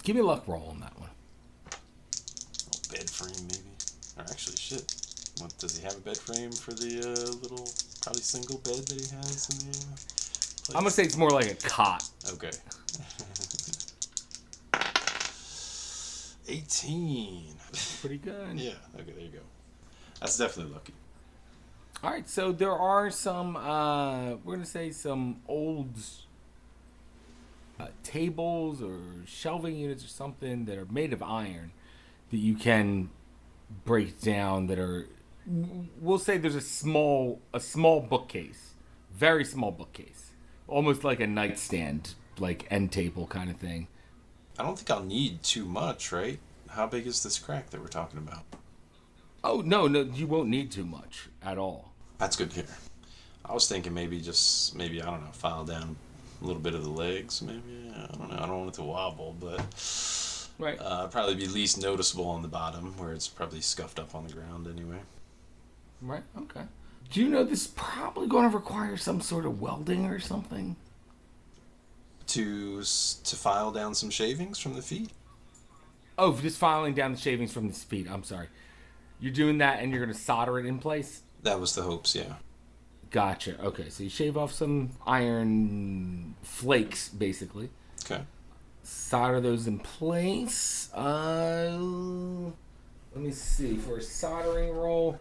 Give me a luck roll on that one. Bed frame, maybe. Or actually, shit. What, does he have a bed frame for the little, probably single bed that he has in the place? I'm gonna say it's more like a cot. Okay. 18. Pretty good. Yeah, okay, there you go. That's definitely lucky. All right, so there are some, we're gonna say some old tables or shelving units or something that are made of iron that you can break down. That are, we'll say there's a small bookcase, very small bookcase, almost like a nightstand, like end table kind of thing. I don't think I'll need too much, right? How big is this crack that we're talking about? Oh no, you won't need too much at all. That's good to hear. I was thinking maybe I don't know, file down a little bit of the legs, maybe. I don't know. I don't want it to wobble, but Right. probably be least noticeable on the bottom, where it's probably scuffed up on the ground anyway. Right. Okay. Do you know this is probably going to require some sort of welding or something? To file down some shavings from the feet. Oh, just filing down the shavings from his feet. I'm sorry. You're doing that and you're going to solder it in place? That was the hopes, yeah. Gotcha. Okay, so you shave off some iron flakes, basically. Okay. Solder those in place. Let me see. For a soldering roll.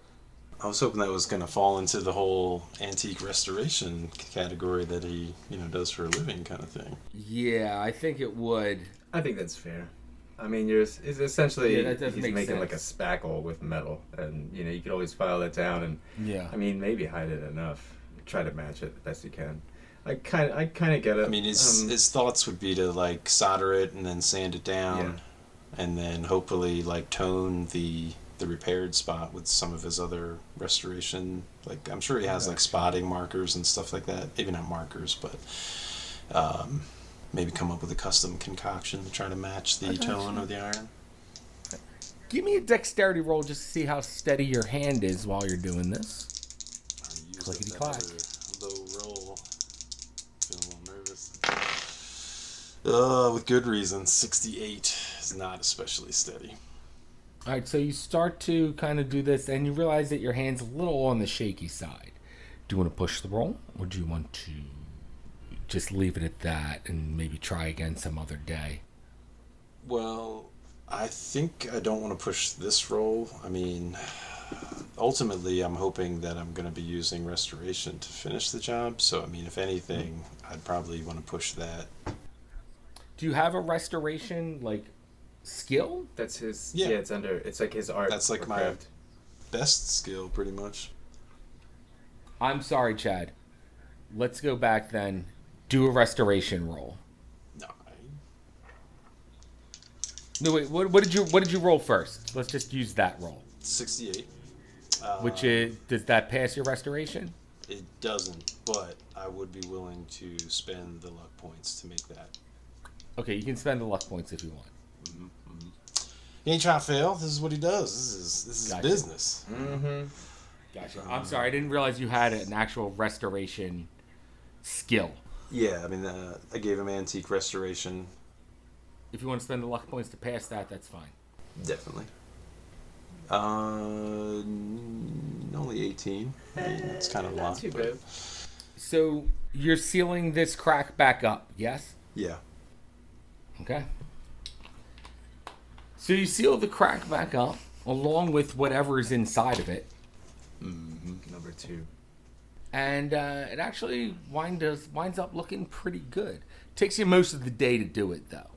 I was hoping that was going to fall into the whole antique restoration category that he, does for a living kind of thing. Yeah, I think it would. I think that's fair. I mean, it's essentially Yeah, that does he's make making sense. like a spackle with metal, and you could always file that down, and Yeah. I mean, maybe hide it enough, try to match it the best you can. I kind of get it. I mean, his thoughts would be to, like, solder it and then sand it down, and then hopefully, like, tone the repaired spot with some of his other restoration. Like, I'm sure he has, like, spotting markers and stuff like that. Maybe not markers, but maybe come up with a custom concoction to try to match the tone of the iron. Give me a dexterity roll just to see how steady your hand is while you're doing this. Clickety clack. Low roll. Feeling a little nervous. With good reason. 68 is not especially steady. All right, so you start to kind of do this, and you realize that your hand's a little on the shaky side. Do you want to push the roll, or do you want to just leave it at that and maybe try again some other day? Well, I think I don't want to push this roll. I mean, ultimately, I'm hoping that I'm going to be using restoration to finish the job. So, I mean, if anything, I'd probably want to push that. Do you have a restoration, like, skill? that's his. Yeah. Yeah, it's like his art. That's like or my craft. best skill, pretty much. I'm sorry, Chad. Let's go back then. Do a restoration roll. No, No, wait. What did you roll first? Let's just use that roll. 68. Which is, does that pass your restoration? It doesn't, but I would be willing to spend the luck points to make that. Okay, you can spend the luck points if you want. He ain't trying to fail. This is what he does. This is Gotcha. business. Gotcha. I'm sorry, I didn't realize you had an actual restoration skill. Yeah, I mean, I gave him antique restoration. If you want to spend the luck points to pass that, that's fine. Definitely. Only 18. I mean, it's kind of a lot. Not too but- bad. So you're sealing this crack back up, yes? Yeah. Okay. So you seal the crack back up along with whatever is inside of it, Number 2. and it actually winds up looking pretty good. Takes you most of the day to do it, though.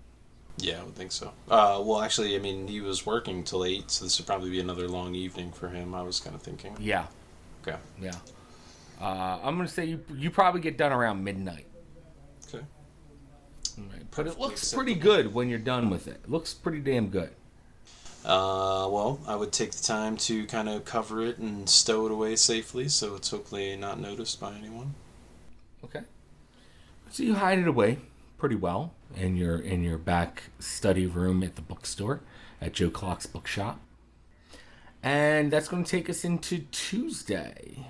Yeah, I would think so. Well, actually, I mean, he was working till 8, so this would probably be another long evening for him, I was kind of thinking. Yeah, Okay. yeah. I'm going to say you probably get done around midnight. Okay. Right. But it looks pretty good when you're done with it. It looks pretty damn good. Well, I would take the time to kind of cover it and stow it away safely, so it's hopefully not noticed by anyone. Okay. So you hide it away pretty well in your back study room at the bookstore at Joe Clark's Bookshop. And that's going to take us into Tuesday.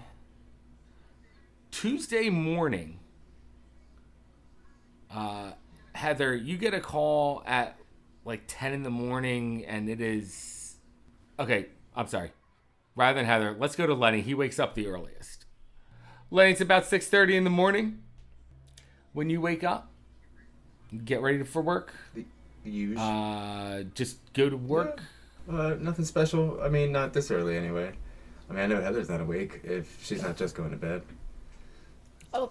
Tuesday morning. Heather, you get a call at like 10 in the morning, and it is... Okay, I'm sorry. Rather than Heather, let's go to Lenny. He wakes up the earliest. Lenny, it's about 6:30 in the morning. When you wake up, get ready for work. The usual. Just go to work. Nothing special. I mean, not this early anyway. I mean, I know Heather's not awake if she's not just going to bed. Oh,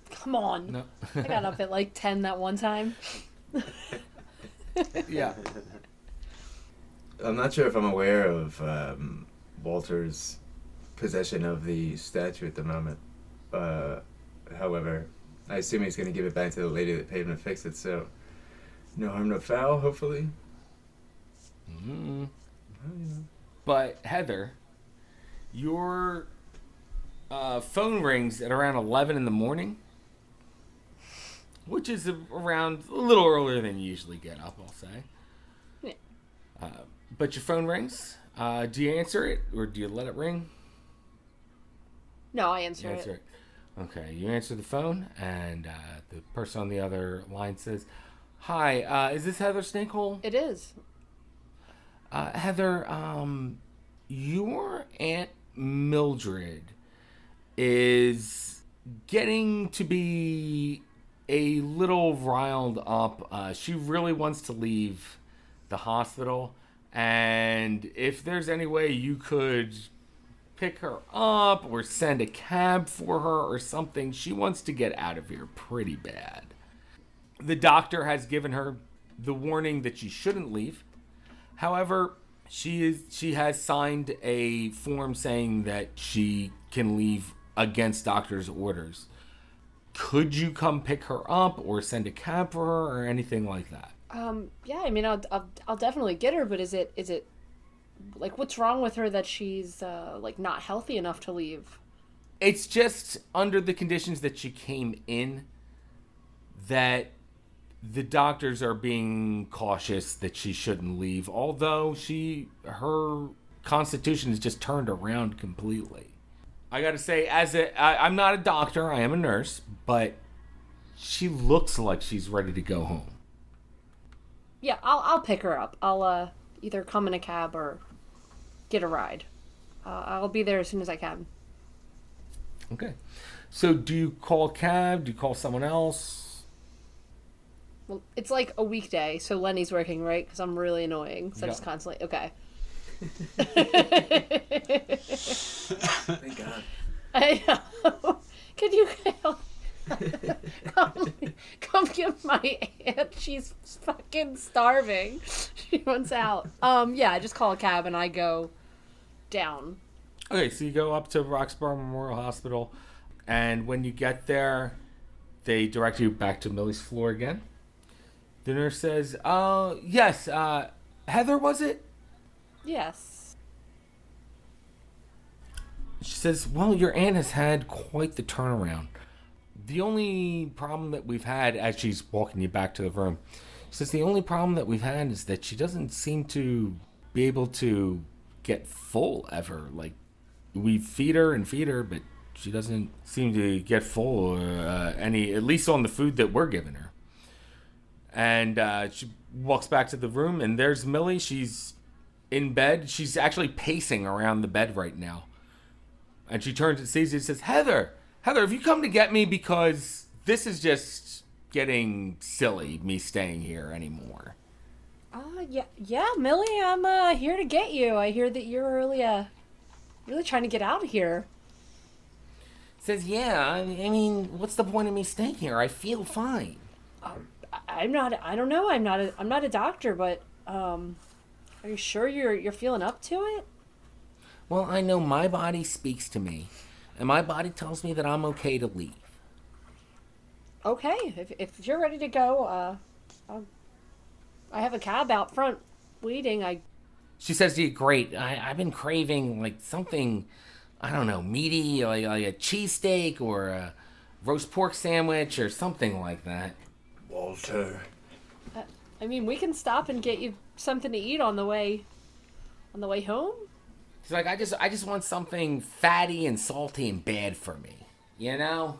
come on. No. I got up at like 10 that one time. Yeah. I'm not sure if I'm aware of Walter's possession of the statue at the moment. However, I assume he's going to give it back to the lady that paid him to fix it, so no harm, no foul, hopefully. Mm-hmm. Well, you know. But Heather, your phone rings at around 11 in the morning, which is around a little earlier than you usually get up, I'll say. Yeah. But your phone rings. Do you answer it or do you let it ring? No, I answer You it. answer it. Okay, you answer the phone, and the person on the other line says, "Hi, is this Heather Snakehole?" It is. Heather, your Aunt Mildred is getting to be a little riled up. She really wants to leave the hospital, and if there's any way you could pick her up or send a cab for her or something, she wants to get out of here pretty bad. The doctor has given her the warning that she shouldn't leave. However, she has signed a form saying that she can leave against doctor's orders. Could you come pick her up or send a cab for her or anything like that? Yeah, I mean, I'll definitely get her, but is it like, what's wrong with her that she's like not healthy enough to leave? It's just under the conditions that she came in that the doctors are being cautious that she shouldn't leave, although her constitution is just turned around completely. I gotta say, I'm not a doctor, I am a nurse, but she looks like she's ready to go home. Yeah, I'll pick her up. I'll either come in a cab or get a ride. I'll be there as soon as I can. Okay. So do you call a cab? Do you call someone else? Well, it's like a weekday, so Lenny's working, right? Because I'm really annoying. So Yeah. just constantly, okay. Thank God. I know. Can you come get my aunt? She's fucking starving. She wants out. Yeah, I just call a cab and I go down. Okay, so you go up to Roxborough Memorial Hospital, and when you get there, they direct you back to Millie's floor again. The nurse says, yes, Heather, was it? Yes. She says, well, your aunt has had quite the turnaround. The only problem that we've had, as she's walking you back to the room, she says the only problem that we've had is that she doesn't seem to be able to get full ever. Like, we feed her, but she doesn't seem to get full any, at least on the food that we're giving her. And she walks back to the room, and there's Millie. She's in bed. She's actually pacing around the bed right now. And she turns and sees you and says, Heather, have you come to get me? Because this is just getting silly, me staying here anymore. Yeah, Millie, I'm here to get you. I hear that you're really trying to get out of here. Says, yeah, I mean, what's the point of me staying here? I feel fine. I'm not. I don't know. I'm not a doctor, but are you sure you're feeling up to it? Well, I know my body speaks to me, and my body tells me that I'm okay to leave. Okay, if you're ready to go, I have a cab out front waiting. She says to you, great, I've been craving like something, I don't know, meaty, like a cheesesteak or a roast pork sandwich or something like that. Walter. I mean, we can stop and get you something to eat on the way home. She's like, I just want something fatty and salty and bad for me, you know?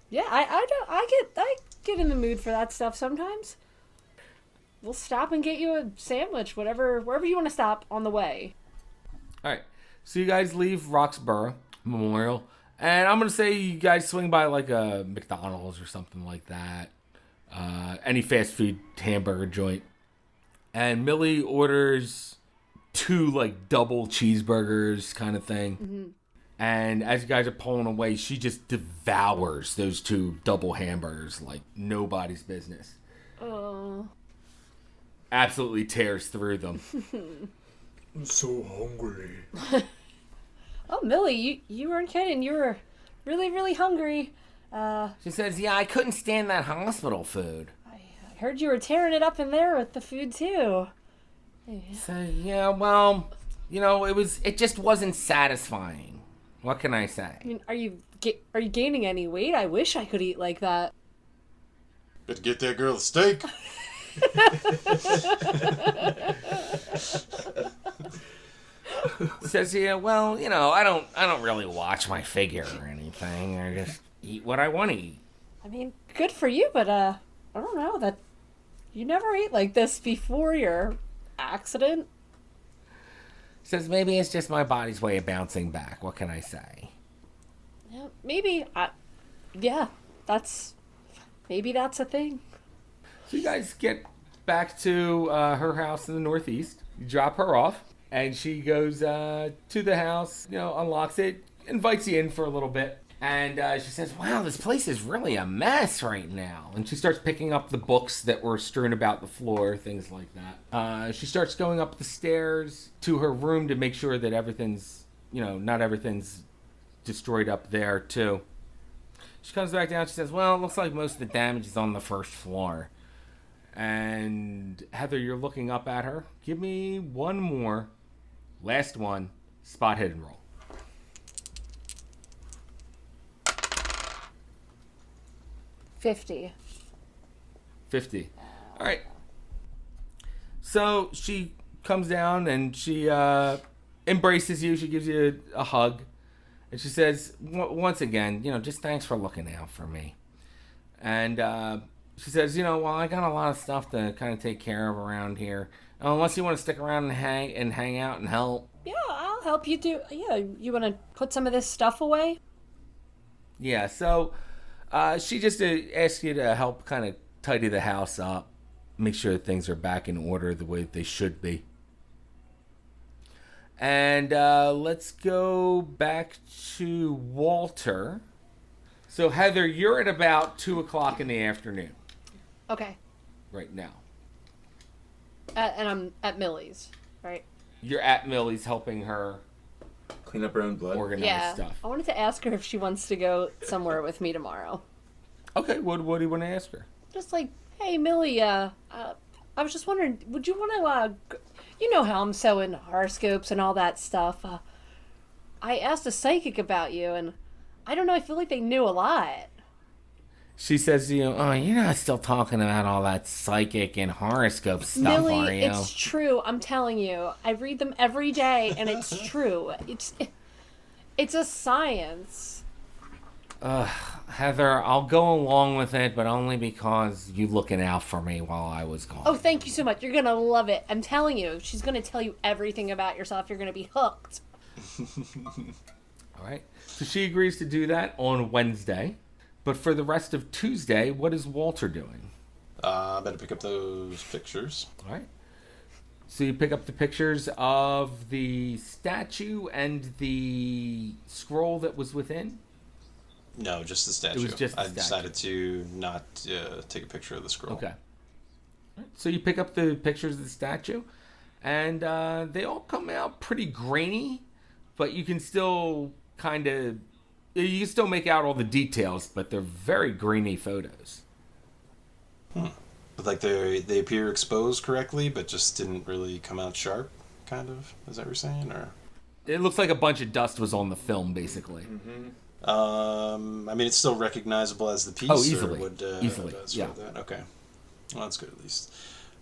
Yeah, I get in the mood for that stuff sometimes. We'll stop and get you a sandwich, wherever you want to stop on the way. All right, so you guys leave Roxborough Memorial, and I'm gonna say you guys swing by like a McDonald's or something like that, any fast food hamburger joint, and Millie orders 2 like double cheeseburgers kind of thing. Mm-hmm. And as you guys are pulling away, she just devours those 2 double hamburgers like nobody's business. Oh. Absolutely tears through them. I'm so hungry. Oh, Millie, you weren't kidding. You were really, really hungry. She says, yeah, I couldn't stand that hospital food. I heard you were tearing it up in there with the food too. So, yeah, well, you know, it just wasn't satisfying. What can I say? I mean, are you gaining any weight? I wish I could eat like that. Better get that girl a steak. Says, yeah, well, you know, I don't really watch my figure or anything. I just eat what I want to eat. I mean, good for you, but I don't know that you never ate like this before your accident. Says maybe it's just my body's way of bouncing back. What can I say? Yeah, maybe. Yeah, maybe that's a thing. So you guys get back to her house in the Northeast. You drop her off, and she goes to the house, you know, unlocks it, invites you in for a little bit. And she says, wow, this place is really a mess right now. And she starts picking up the books that were strewn about the floor, things like that. She starts going up the stairs to her room to make sure that everything's, you know, not everything's destroyed up there, too. She comes back down. She says, well, it looks like most of the damage is on the first floor. And Heather, you're looking up at her. Give me one more. Last one. Spot hidden roll. 50. 50. All right. So she comes down and she embraces you. She gives you a hug. And she says, once again, you know, just thanks for looking out for me. And she says, you know, well, I got a lot of stuff to kind of take care of around here. Unless you want to stick around and hang out and help. Yeah, I'll help you do. Yeah, you want to put some of this stuff away? Yeah, so she just asks you to help kind of tidy the house up, make sure that things are back in order the way that they should be. And let's go back to Walter. So, Heather, you're at about 2 o'clock in the afternoon Okay. right now. And I'm at Millie's, right? You're at Millie's helping her Clean up her own blood. organize Yeah. stuff. I wanted to ask her if she wants to go somewhere with me tomorrow. Okay, what do you want to ask her? Just like, hey, Millie, I was just wondering, would you want to, you know how I'm so into horoscopes and all that stuff. I asked a psychic about you, and I don't know, I feel like they knew a lot. She says to you, oh, you're not still talking about all that psychic and horoscope stuff, Millie, are you? it's true. I'm telling you. I read them every day, and it's true. It's a science. Heather, I'll go along with it, but only because you looking out for me while I was gone. Oh, thank you so much. You're going to love it. I'm telling you. She's going to tell you everything about yourself. You're going to be hooked. All right. So she agrees to do that on Wednesday. But for the rest of Tuesday, what is Walter doing? Better pick up those pictures. All right. So you pick up the pictures of the statue and the scroll that was within? No, just the statue. It was just the I statue. decided to not take a picture of the scroll. Okay. So you pick up the pictures of the statue, and they all come out pretty grainy, but you can still you can still make out all the details, but they're very grainy photos. But like they appear exposed correctly, but just didn't really come out sharp, kind of. Is that what you're saying? Or It looks like a bunch of dust was on the film, basically. I mean, it's still recognizable as the piece. Oh, easily. Or would, Easily, that's yeah. That? Okay. Well, that's good at least.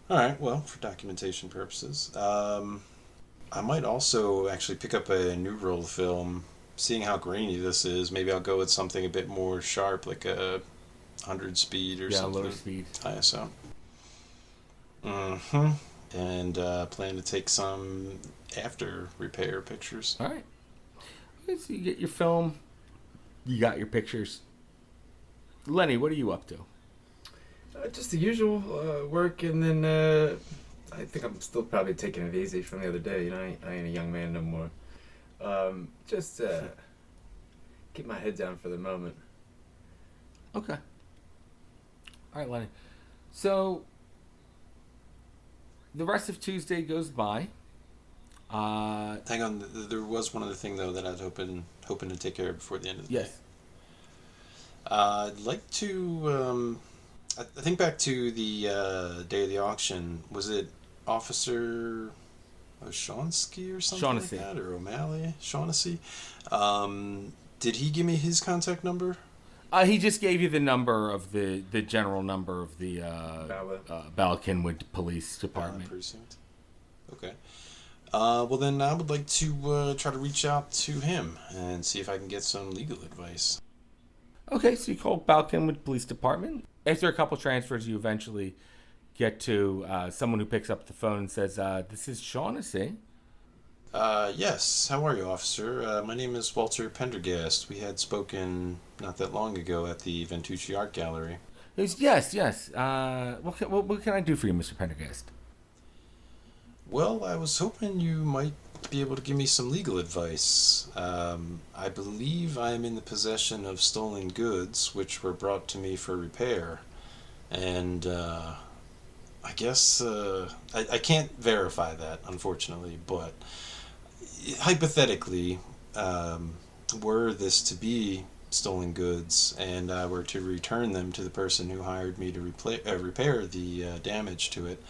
All right. Well, for documentation purposes, I might also actually pick up a new roll of film. Seeing how grainy this is, maybe I'll go with something a bit more sharp, like a 100 speed or something. Lower speed. ISO. And plan to take some after repair pictures. All right. Okay, so you get your film. You got your pictures. Lenny, what are you up to? Just the usual work, and then I think I'm still probably taking it easy from the other day. You know, I ain't a young man no more. Just keep my head down for the moment. Okay. All right, Lenny. So the rest of Tuesday goes by. Hang on, there was one other thing though that I'd hoping to take care of before the end of the day. Yes. I'd like to. I think back to the day of the auction. Was it Officer O'Shaughnessy or something Shaughnessy. like that, or O'Malley? Shaughnessy. Did he give me his contact number? He just gave you the number of the general number of the Bala Cynwyd Police Department. Precinct. Okay. Well, then I would like to try to reach out to him and see if I can get some legal advice. Okay, so you call Bala Cynwyd Police Department. After a couple transfers, you eventually get to someone who picks up the phone and says, "This is Shaughnessy." Yes. How are you, officer? My name is Walter Pendergast. We had spoken not that long ago at the Ventucci Art Gallery. He goes, yes. What can I do for you, Mr. Pendergast? Well, I was hoping you might be able to give me some legal advice. I believe I am in the possession of stolen goods, which were brought to me for repair. And, I guess, I can't verify that, unfortunately, but hypothetically, were this to be stolen goods and I were to return them to the person who hired me to repair the damage to it,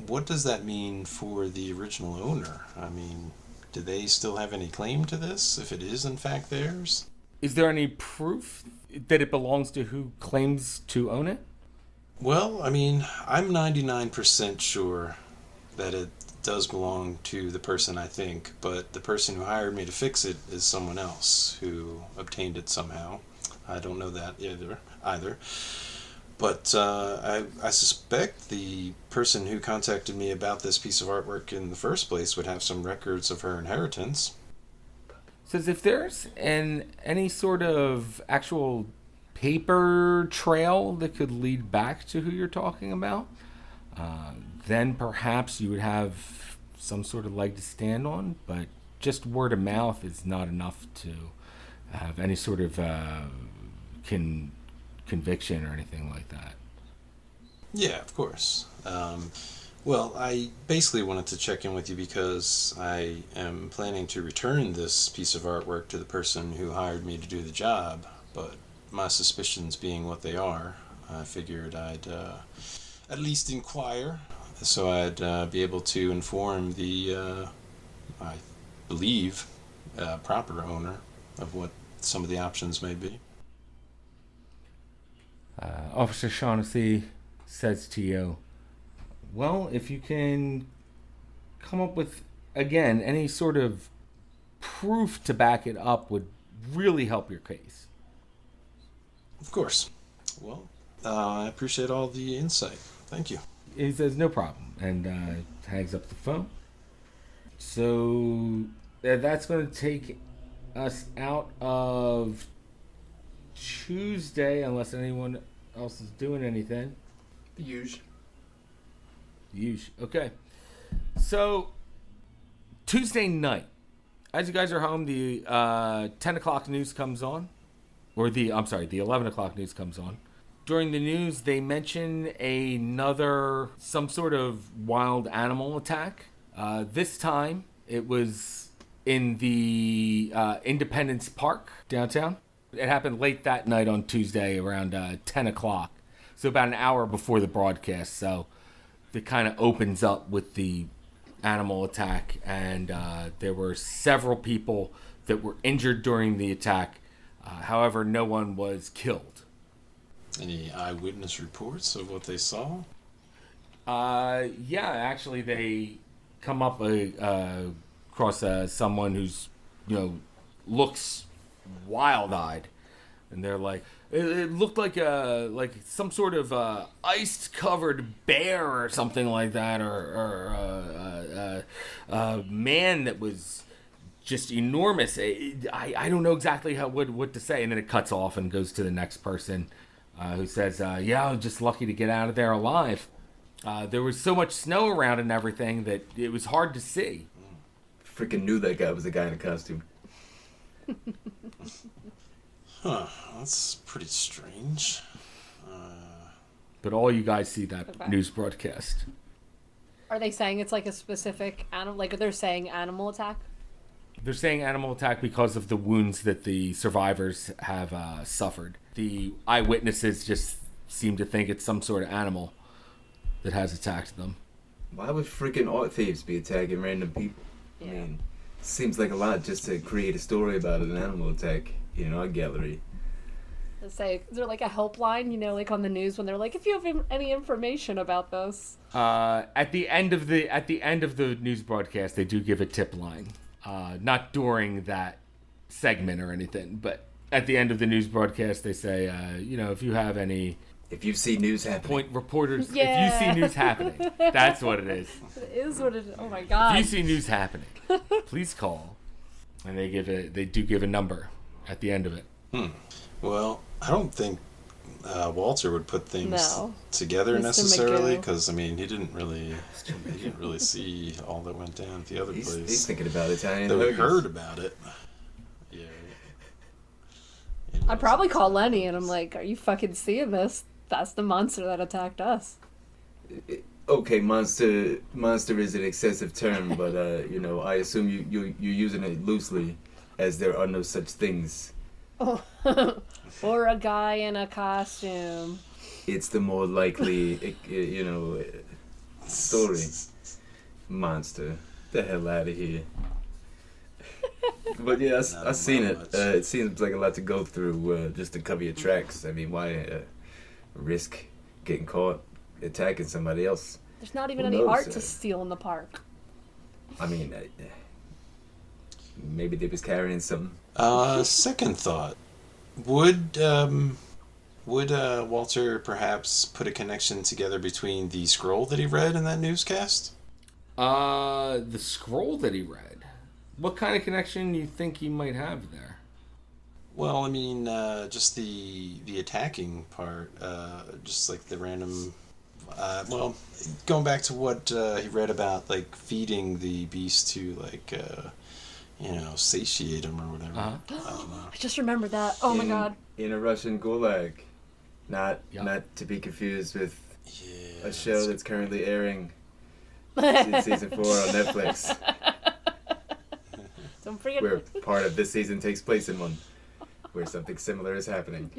what does that mean for the original owner? I mean, do they still have any claim to this, if it is in fact theirs? Is there any proof that it belongs to who claims to own it? Well, I mean, I'm 99% sure that it does belong to the person I think, but the person who hired me to fix it is someone else who obtained it somehow. I don't know that either. But I suspect the person who contacted me about this piece of artwork in the first place would have some records of her inheritance. Says if there's any sort of actual paper trail that could lead back to who you're talking about, then perhaps you would have some sort of leg to stand on. But just word of mouth is not enough to have any sort of conviction or anything like that. Yeah, of course. Well, I basically wanted to check in with you because I am planning to return this piece of artwork to the person who hired me to do the job, but my suspicions being what they are, I figured I'd at least inquire so I'd be able to inform the, I believe, proper owner of what some of the options may be. Officer Shaughnessy says to you, well, if you can come up with, again, any sort of proof to back it up would really help your case. Of course. Well, I appreciate all the insight. Thank you. He says, no problem, and hangs up the phone. So that's going to take us out of Tuesday, unless anyone else is doing anything. The usual. Okay. So Tuesday night, As you guys are home, the 10 o'clock news comes on. The 11 o'clock news comes on. During the news, they mention some sort of wild animal attack. This time, it was in the Independence Park downtown. It happened late that night on Tuesday around 10 o'clock. So about an hour before the broadcast. So it kind of opens up with the animal attack. And there were several people that were injured during the attack. However, no one was killed. Any eyewitness reports of what they saw? Yeah, actually, they come up across someone who's, looks wild-eyed, and they're like, it looked like some sort of ice-covered bear or something like that, or a man that was just enormous. I don't know exactly what to say, and then it cuts off and goes to the next person. Who says, yeah, I was just lucky to get out of there alive. There was so much snow around and everything that it was hard to see. Freaking knew that guy was a guy in a costume. Huh, that's pretty strange. But all you guys see that news broadcast. Are they saying it's like a specific animal? Like, they're saying animal attack? They're saying animal attack because of the wounds that the survivors have suffered. The eyewitnesses just seem to think it's some sort of animal that has attacked them. Why would freaking art thieves be attacking random people? Yeah. I mean, seems like a lot just to create a story about an animal attack, a gallery. Let's say, is there like a helpline, like on the news when they're like, if you have any information about this? At the end of the news broadcast, they do give a tip line. Not during that segment or anything, but at the end of the news broadcast, they say, if you have any... If you see news happening. Reporters, Yeah. If you see news happening, that's what it is. It is what it is. Oh my god. If you see news happening, please call. And they do give a number at the end of it. Well, I don't think Walter would put things together Mr. necessarily, Magoo. because he didn't really see all that went down at the other He's place. thinking about Italian Though we hoagies. heard about it. Yeah. I probably call Lenny and I'm like, are you fucking seeing this? That's the monster that attacked us. Okay, monster is an excessive term, but I assume you're using it loosely, as there are no such things. Or a guy in a costume. It's the more likely, story. Monster, the hell out of here. But yeah, I've seen it. It seems like a lot to go through just to cover your tracks. I mean, why risk getting caught attacking somebody else? There's not even Who any knows, art to steal in the park. I mean, maybe they was carrying something. Second thought. Would Walter perhaps put a connection together between the scroll that he read in that newscast? The scroll that he read. What kind of connection do you think he might have there? Well, I mean, just the attacking part, just like the random. Going back to what he read about, like feeding the beast to satiate him or whatever. Uh-huh. I don't know. I just remembered that. Oh my god. In a Russian gulag, not Yep. to be confused with Yeah. a show that's currently airing in season 4 on Netflix, Don't forget. where part of this season takes place in one, where something similar is happening.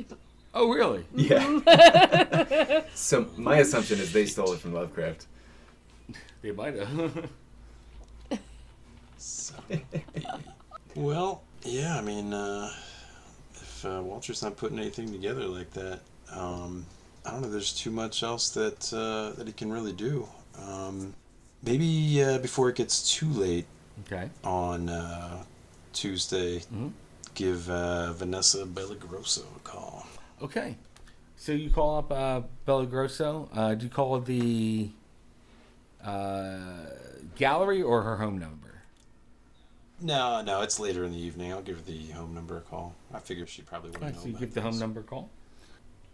Oh, really? Yeah. So my assumption is they stole it from Lovecraft. They might have. Well, yeah, I mean, if Walter's not putting anything together like that, I don't know. There's too much else that he can really do. Maybe before it gets too late Okay. on Tuesday, Mm-hmm. give Vanessa Bellagrosso a call. Okay. So you call up Bella Grosso. Do you call the gallery or her home number? No, it's later in the evening. I'll give her the home number a call. I figure she probably wouldn't Right, know so you about give the home this. number a call.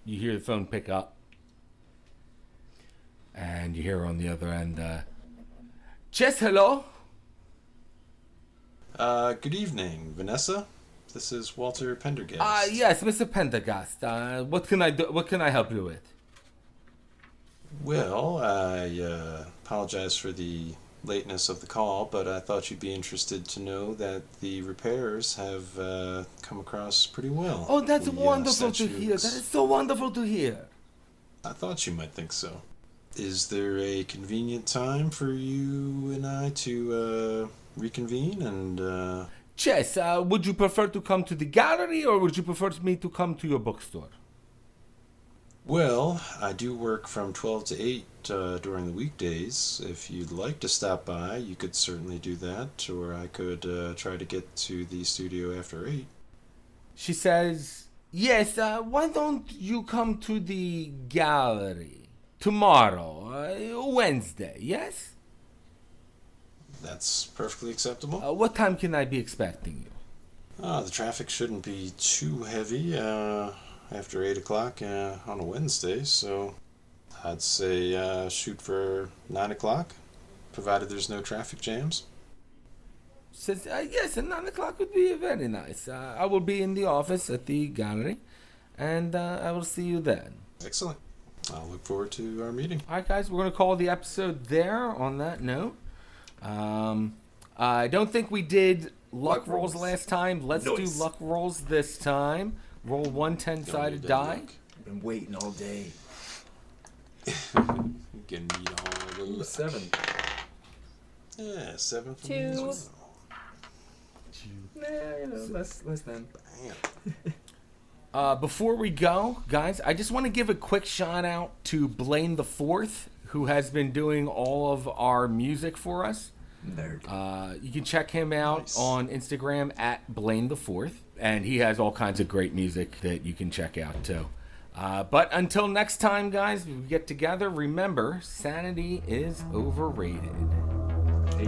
You hear the phone pick up. And you hear on the other end, Jess, hello? Good evening, Vanessa. This is Walter Pendergast. Yes, Mr. Pendergast. What can I do? What can I help you with? Well, I apologize for the lateness of the call, but I thought you'd be interested to know that the repairs have come across pretty well. Oh, that's The, wonderful to statue hear. is- That is so wonderful to hear. I thought you might think so. Is there a convenient time for you and I to reconvene and Chess, would you prefer to come to the gallery or would you prefer me to come to your bookstore? Well, I do work from 12 to 8 during the weekdays. If you'd like to stop by, you could certainly do that, or I could try to get to the studio after 8. She says, yes, why don't you come to the gallery tomorrow, Wednesday, yes? That's perfectly acceptable. What time can I be expecting you? The traffic shouldn't be too heavy after 8 o'clock on a Wednesday, so I'd say shoot for 9 o'clock, provided there's no traffic jams. Says, yes, at 9 o'clock would be very nice. I will be in the office at the gallery, and I will see you then. Excellent. I'll look forward to our meeting. All right, guys, we're going to call the episode there on that note. I don't think we did luck rolls last time. Let's do luck rolls this time. Roll one 10-sided die. I've been waiting all day. You can need all the luck. 7. Yeah, 7 for 2. me as well. Less than. Bam. Before we go, guys, I just want to give a quick shout out to Blaine the Fourth, who has been doing all of our music for us. Nerd. You can check him out Nice. on Instagram at Blaine the Fourth, and he has all kinds of great music that you can check out too. But until next time, guys, we get together. Remember, sanity is overrated. Hey.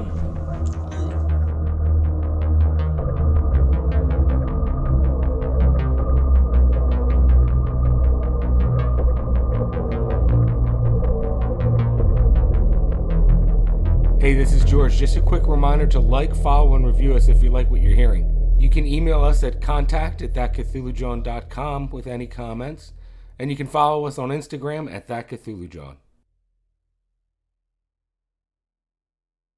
Hey, this is George. Just a quick reminder to like, follow, and review us if you like what you're hearing. You can email us at contact@thatcthulhujohn.com with any comments, and you can follow us on Instagram at thatcthulhujohn.